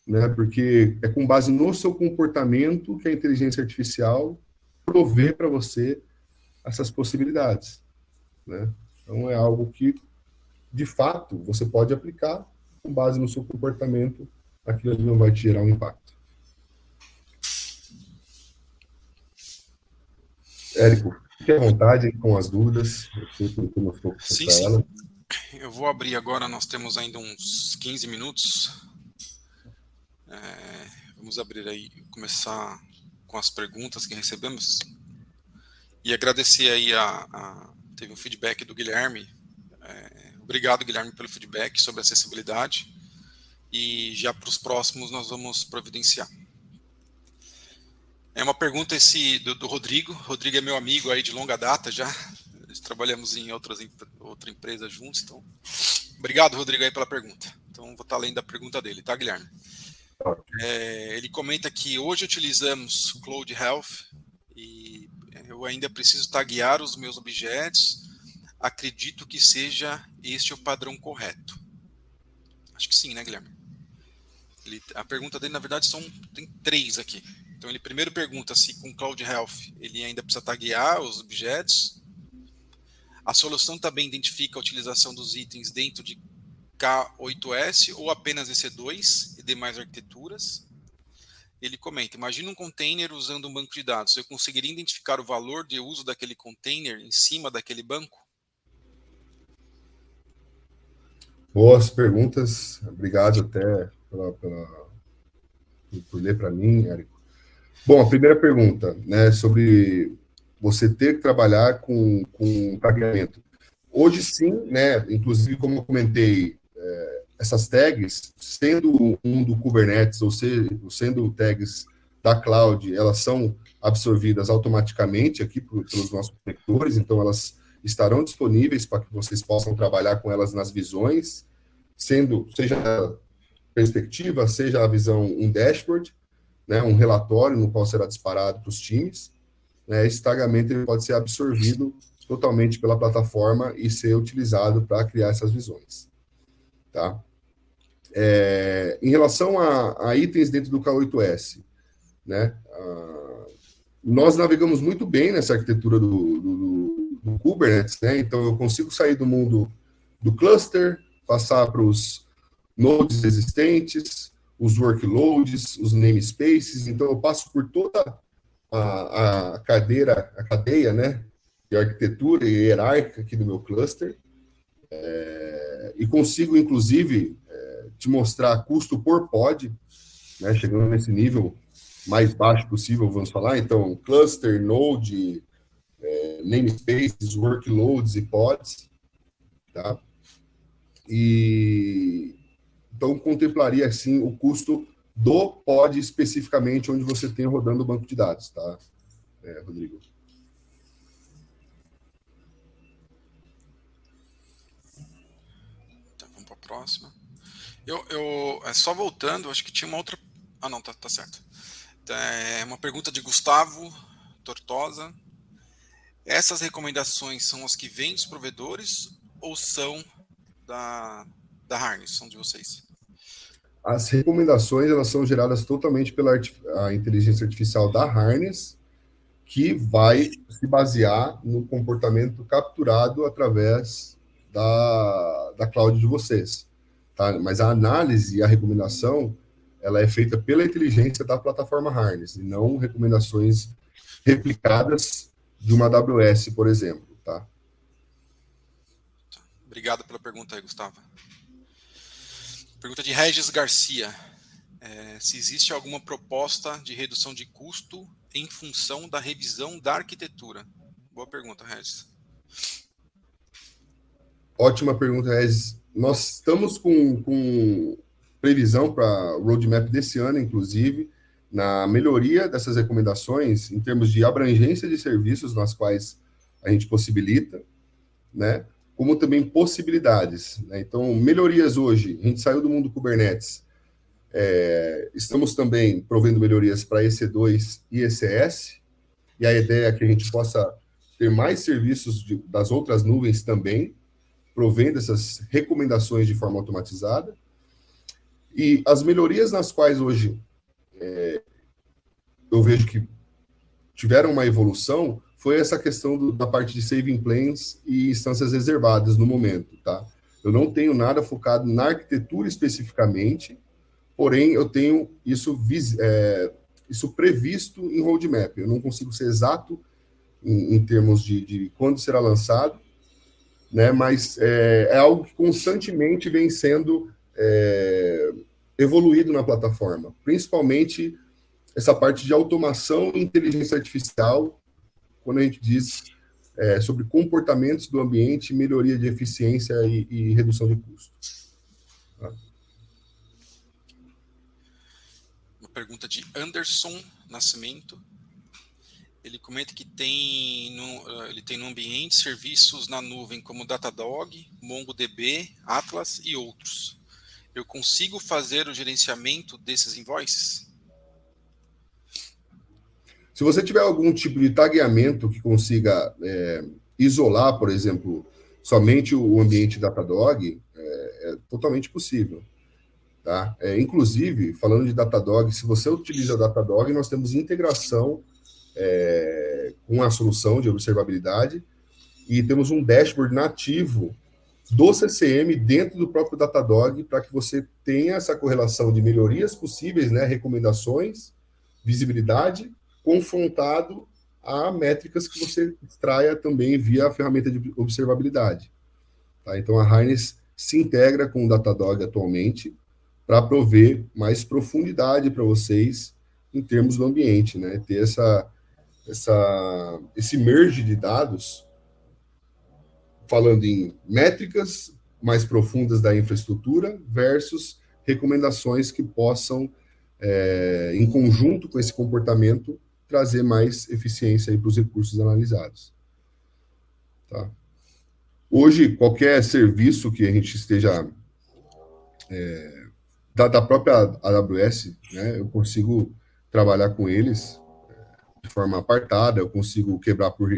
né, porque é com base no seu comportamento que a inteligência artificial provê para você essas possibilidades, né? Então, é algo que, de fato, você pode aplicar com base no seu comportamento, aquilo ali não vai te gerar um impacto. Érico, fique à vontade com as dúvidas, eu sei que eu não estou Sim, para sim. ela. Eu vou abrir agora, nós temos ainda uns 15 minutos. Vamos abrir aí, começar com as perguntas que recebemos. E agradecer aí teve um feedback do Guilherme. Obrigado, Guilherme, pelo feedback sobre acessibilidade. E já para os próximos nós vamos providenciar. É uma pergunta do Rodrigo. Rodrigo é meu amigo aí de longa data já. Nós trabalhamos em outra empresa juntos. Então, obrigado, Rodrigo, aí pela pergunta. Então, vou estar lendo a pergunta dele, tá, Guilherme? Ele comenta que hoje utilizamos Cloud Health e eu ainda preciso taguear os meus objetos. Acredito que seja este o padrão correto. Acho que sim, né, Guilherme? A pergunta dele, na verdade, tem 3 aqui. Então, ele primeiro pergunta se com Cloud Health ele ainda precisa taguear os objetos. A solução também identifica a utilização dos itens dentro de K8S ou apenas EC2 e demais arquiteturas. Ele comenta, imagina um container usando um banco de dados. Eu conseguiria identificar o valor de uso daquele container em cima daquele banco? Boas perguntas, obrigado até por ler para mim, Érico. Bom, a primeira pergunta, né, sobre você ter que trabalhar com tagueamento. Hoje sim, né, inclusive como eu comentei, essas tags, sendo um do Kubernetes ou sendo tags da cloud, elas são absorvidas automaticamente aqui pelos nossos conectores, então elas estarão disponíveis para que vocês possam trabalhar com elas nas visões, seja a perspectiva, seja a visão um dashboard, né, um relatório no qual será disparado para os times. Né, esse tagamento ele pode ser absorvido totalmente pela plataforma e ser utilizado para criar essas visões. Tá? Em relação a itens dentro do K8S, né, nós navegamos muito bem nessa arquitetura do Kubernetes, né, então eu consigo sair do mundo do cluster, passar para os nodes existentes, os workloads, os namespaces, então eu passo por toda a cadeia, né, de arquitetura e hierárquica aqui do meu cluster, e consigo, inclusive, te mostrar custo por pod, né, chegando nesse nível mais baixo possível, vamos falar, então, cluster, node, namespaces, workloads e pods, tá? E então contemplaria assim o custo do pod especificamente onde você tem rodando o banco de dados, tá, Rodrigo? Tá, vamos para a próxima. Só voltando, acho que tinha uma outra. Ah, não, tá certo. É uma pergunta de Gustavo Tortosa. Essas recomendações são as que vêm dos provedores ou são da Harness, são de vocês? As recomendações elas são geradas totalmente pela a inteligência artificial da Harness, que vai se basear no comportamento capturado através da cloud de vocês. Tá? Mas a análise e a recomendação ela é feita pela inteligência da plataforma Harness, e não recomendações replicadas de uma AWS, por exemplo. Tá? Obrigado pela pergunta aí, Gustavo. Pergunta de Regis Garcia. Se existe alguma proposta de redução de custo em função da revisão da arquitetura? Boa pergunta, Regis. Ótima pergunta, Regis. Nós estamos com previsão para o roadmap desse ano, inclusive, na melhoria dessas recomendações em termos de abrangência de serviços nas quais a gente possibilita, né? Como também possibilidades. Né? Então, melhorias hoje, a gente saiu do mundo Kubernetes, estamos também provendo melhorias para EC2 e ECS, e a ideia é que a gente possa ter mais serviços das outras nuvens também, provendo essas recomendações de forma automatizada. E as melhorias nas quais hoje eu vejo que tiveram uma evolução foi essa questão da parte de saving plans e instâncias reservadas no momento, tá? Eu não tenho nada focado na arquitetura especificamente, porém eu tenho isso previsto em roadmap. Eu não consigo ser exato em termos de quando será lançado, né? Mas é algo que constantemente vem sendo evoluído na plataforma, principalmente essa parte de automação e inteligência artificial, quando a gente diz sobre comportamentos do ambiente, melhoria de eficiência e redução de custos. Tá? Uma pergunta de Anderson Nascimento. Ele comenta que ele tem no ambiente serviços na nuvem como Datadog, MongoDB, Atlas e outros. Eu consigo fazer o gerenciamento desses invoices? Se você tiver algum tipo de tagueamento que consiga isolar, por exemplo, somente o ambiente Datadog, é totalmente possível. Tá? Inclusive, falando de Datadog, se você utiliza o Datadog, nós temos integração com a solução de observabilidade e temos um dashboard nativo do CCM dentro do próprio Datadog para que você tenha essa correlação de melhorias possíveis, né, recomendações, visibilidade, confrontado a métricas que você extraia também via a ferramenta de observabilidade. Tá? Então, a Hines se integra com o Datadog atualmente para prover mais profundidade para vocês em termos do ambiente, né? Ter esse merge de dados, falando em métricas mais profundas da infraestrutura versus recomendações que possam, em conjunto com esse comportamento, trazer mais eficiência para os recursos analisados. Tá? Hoje, qualquer serviço que a gente esteja da própria AWS, né, eu consigo trabalhar com eles de forma apartada, eu consigo quebrar por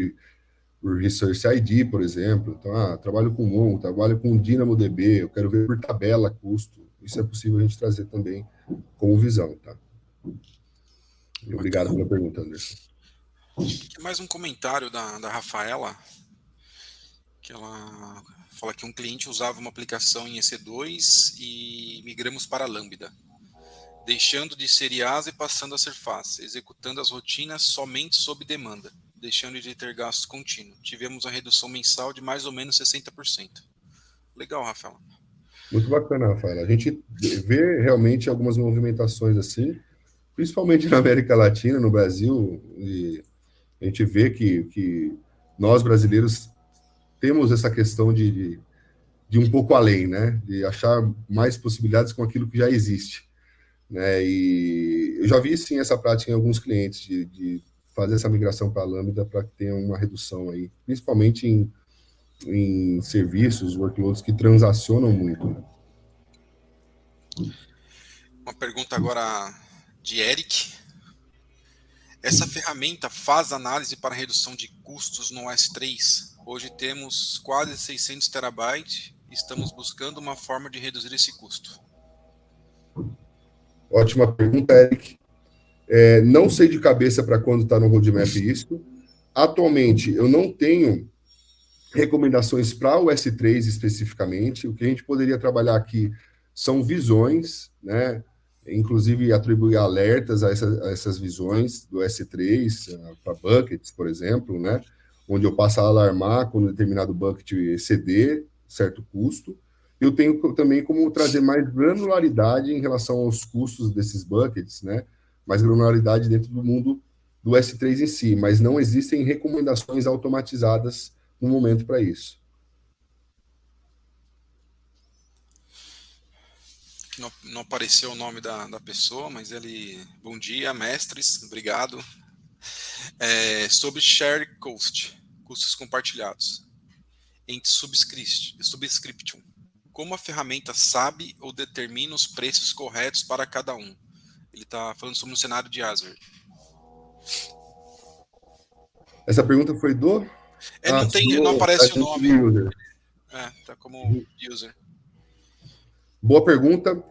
Resource ID, por exemplo. Então, trabalho com Mongo, trabalho com DynamoDB, eu quero ver por tabela, custo. Isso é possível a gente trazer também como visão, tá? E obrigado pela pergunta, Anderson. Mais um comentário da Rafaela, que ela fala que um cliente usava uma aplicação em EC2 e migramos para Lambda, deixando de ser IaaS e passando a ser FaaS, executando as rotinas somente sob demanda, deixando de ter gasto contínuo. Tivemos uma redução mensal de mais ou menos 60%. Legal, Rafael. Muito bacana, Rafael. A gente vê realmente algumas movimentações assim, principalmente na América Latina, no Brasil, e a gente vê que nós, brasileiros, temos essa questão de um pouco além, né? De achar mais possibilidades com aquilo que já existe. Né? E eu já vi, sim, essa prática em alguns clientes, de fazer essa migração para a Lambda para que tenha uma redução aí, principalmente em serviços, workloads que transacionam muito. Né? Uma pergunta agora de Eric. Essa ferramenta faz análise para redução de custos no S3. Hoje temos quase 600 terabytes e estamos buscando uma forma de reduzir esse custo. Ótima pergunta, Eric. Não sei de cabeça para quando está no roadmap isso. Atualmente, eu não tenho recomendações para o S3 especificamente. O que a gente poderia trabalhar aqui são visões, né? Inclusive atribuir alertas a essas visões do S3 para buckets, por exemplo, né? Onde eu passo a alarmar quando determinado bucket exceder certo custo. Eu tenho também como trazer mais granularidade em relação aos custos desses buckets, né? Mais granularidade dentro do mundo do S3 em si, mas não existem recomendações automatizadas no momento para isso. Não apareceu o nome da pessoa, mas ele... Bom dia, mestres, obrigado. Sobre share cost, custos compartilhados, em subscription. Como a ferramenta sabe ou determina os preços corretos para cada um? Ele está falando sobre um cenário de Azure. Essa pergunta foi do... não aparece o nome. User. Tá como user. Boa pergunta.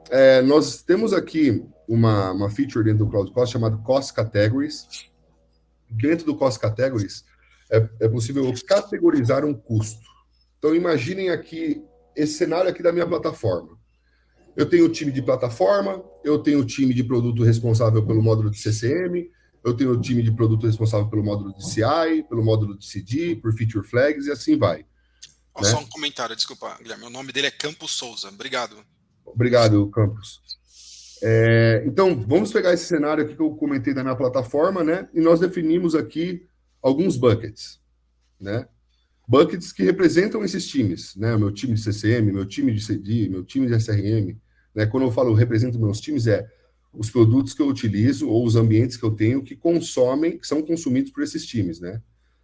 Nós temos aqui uma feature dentro do Cloud Cost chamada Cost Categories. Dentro do Cost Categories, é possível categorizar um custo. Então, imaginem aqui, esse cenário aqui da minha plataforma. Eu tenho o time de plataforma, eu tenho o time de produto responsável pelo módulo de CCM, eu tenho o time de produto responsável pelo módulo de CI, pelo módulo de CD, por feature flags, e assim vai. Ó, só um comentário, desculpa, Guilherme. O nome dele é Campos Souza. Obrigado. Obrigado, Campos. Então, vamos pegar esse cenário aqui que eu comentei da minha plataforma, né? E nós definimos aqui alguns buckets, né? Buckets que representam esses times, né? O meu time de CCM, meu time de CD, meu time de SRM, né? Quando eu falo represento meus times, os produtos que eu utilizo ou os ambientes que eu tenho que consomem, que são consumidos por esses times, né?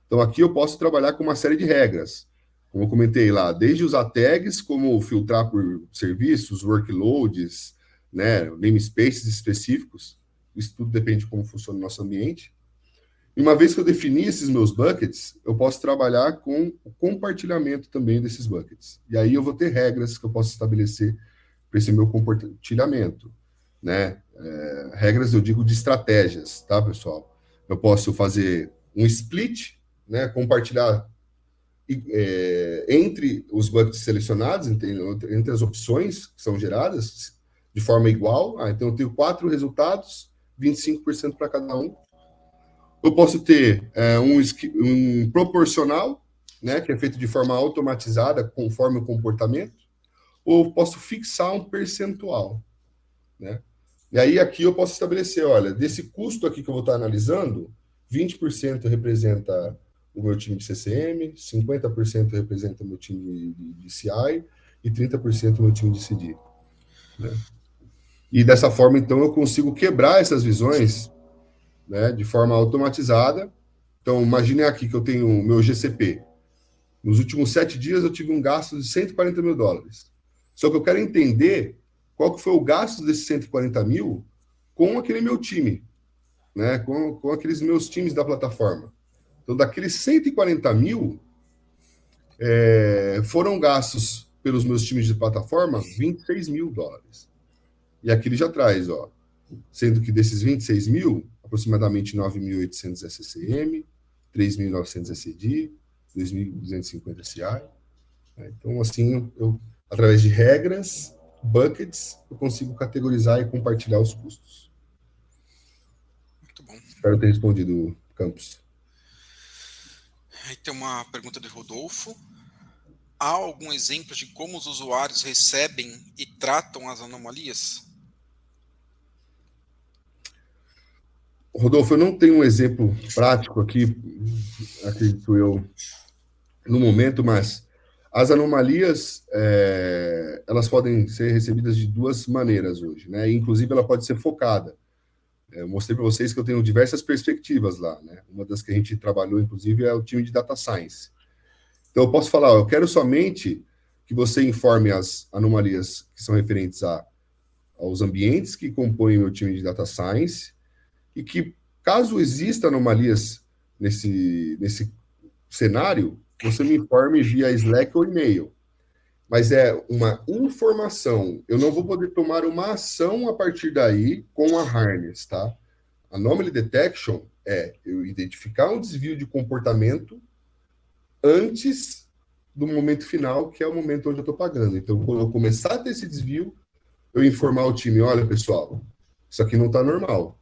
Então, aqui eu posso trabalhar com uma série de regras, como eu comentei lá, desde usar tags, como filtrar por serviços, workloads, né? Namespaces específicos, isso tudo depende de como funciona o nosso ambiente. E uma vez que eu defini esses meus buckets, eu posso trabalhar com o compartilhamento também desses buckets. E aí eu vou ter regras que eu posso estabelecer para esse meu compartilhamento, né? Regras, eu digo, de estratégias, tá, pessoal? Eu posso fazer um split, né? Compartilhar entre os buckets selecionados, entre as opções que são geradas, de forma igual. Então eu tenho 4 resultados, 25% para cada um. Eu posso ter um proporcional, né, que é feito de forma automatizada, conforme o comportamento, ou eu posso fixar um percentual, né? E aí aqui eu posso estabelecer, olha, desse custo aqui que eu vou estar analisando, 20% representa o meu time de CCM, 50% representa o meu time de CI e 30% o meu time de CD, né? E dessa forma, então, eu consigo quebrar essas visões, né, de forma automatizada. Então, imagine aqui que eu tenho o meu GCP. Nos últimos 7 dias, eu tive um gasto de $140 mil. Só que eu quero entender qual que foi o gasto desses 140 mil com aquele meu time, né? Com aqueles meus times da plataforma. Então, daqueles 140 mil, foram gastos pelos meus times de plataforma $26 mil. E aqui ele já traz, ó, sendo que desses 26 mil, aproximadamente 9.800 é CCM, 3.900 é CD, 2.250 CI. Então, assim, através de regras, buckets, eu consigo categorizar e compartilhar os custos. Muito bom. Espero ter respondido, Campos. Aí tem uma pergunta de Rodolfo. Há algum exemplo de como os usuários recebem e tratam as anomalias? Rodolfo, eu não tenho um exemplo prático aqui, acredito eu, no momento, mas as anomalias, elas podem ser recebidas de 2 maneiras hoje, né? Inclusive, ela pode ser focada. Eu mostrei para vocês que eu tenho diversas perspectivas lá, né? Uma das que a gente trabalhou, inclusive, é o time de Data Science. Então, eu posso falar, eu quero somente que você informe as anomalias que são referentes aos ambientes que compõem o meu time de Data Science e que, caso exista anomalias nesse cenário, você me informe via Slack ou e-mail. Mas é uma informação. Eu não vou poder tomar uma ação a partir daí com a harness, tá? Anomaly detection é eu identificar um desvio de comportamento antes do momento final, que é o momento onde eu estou pagando. Então, quando eu começar a ter esse desvio, eu informar o time, olha, pessoal, isso aqui não está normal.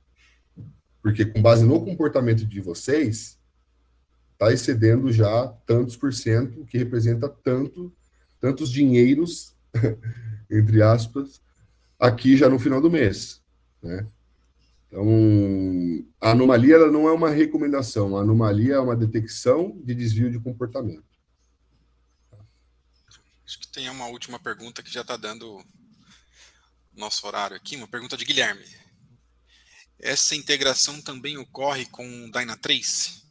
Porque com base no comportamento de vocês, está excedendo já tantos por cento, que representa tantos dinheiros, entre aspas, aqui já no final do mês, né? Então, a anomalia ela não é uma recomendação, a anomalia é uma detecção de desvio de comportamento. Acho que tem uma última pergunta que já está dando nosso horário aqui, uma pergunta de Guilherme. Essa integração também ocorre com o Dynatrace?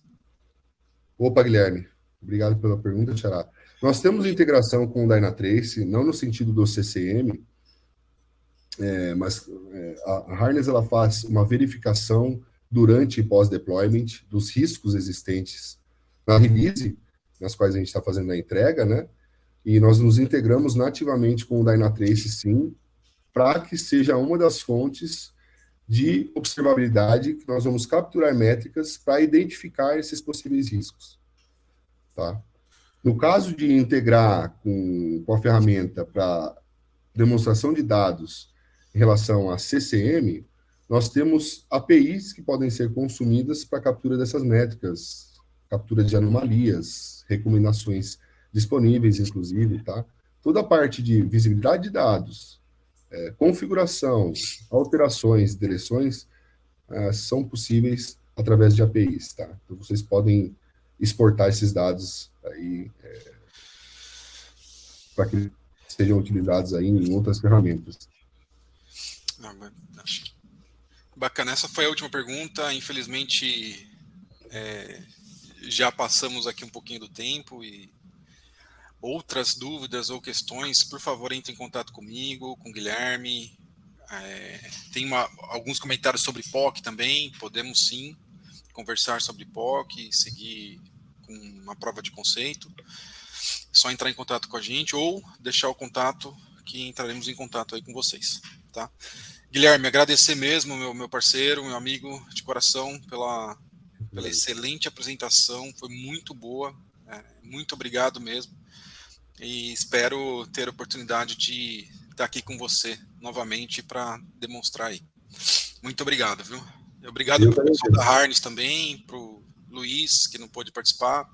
Opa, Guilherme, obrigado pela pergunta, Xará. Nós temos integração com o Dynatrace, não no sentido do CCM, mas a Harness ela faz uma verificação durante e pós-deployment dos riscos existentes na release, nas quais a gente está fazendo a entrega, né? E nós nos integramos nativamente com o Dynatrace, sim, para que seja uma das fontes de observabilidade que nós vamos capturar métricas para identificar esses possíveis riscos, tá? No caso de integrar com a ferramenta para demonstração de dados em relação a CCM, nós temos APIs que podem ser consumidas para captura dessas métricas, captura de anomalias, recomendações disponíveis, inclusive, tá? Toda a parte de visibilidade de dados, configuração, alterações, deleções, são possíveis através de APIs, tá? Então, vocês podem exportar esses dados aí para que sejam utilizados aí em outras ferramentas. Bacana, essa foi a última pergunta. Infelizmente, já passamos aqui um pouquinho do tempo e outras dúvidas ou questões, por favor, entre em contato comigo, com o Guilherme. Tem alguns comentários sobre POC também, podemos sim conversar sobre POC, seguir com uma prova de conceito. É só entrar em contato com a gente ou deixar o contato que entraremos em contato aí com vocês, tá? Guilherme, agradecer mesmo, meu parceiro, meu amigo de coração, pela excelente apresentação, foi muito boa, muito obrigado mesmo, e espero ter a oportunidade de estar aqui com você novamente para demonstrar aí. Muito obrigado, viu? Obrigado para o pessoal da Harness também, para o Luiz, que não pôde participar,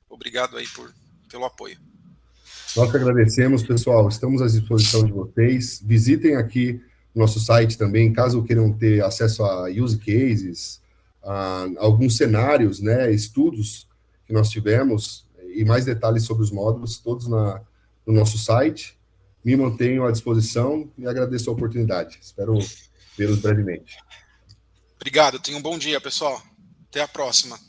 obrigado aí pelo apoio. Nós que agradecemos, pessoal, estamos à disposição de vocês, visitem aqui nosso site também, caso queiram ter acesso a use cases, a alguns cenários, né, estudos que nós tivemos, e mais detalhes sobre os módulos, todos no nosso site. Me mantenho à disposição e agradeço a oportunidade. Espero vê-los brevemente. Obrigado, tenham um bom dia, pessoal. Até a próxima.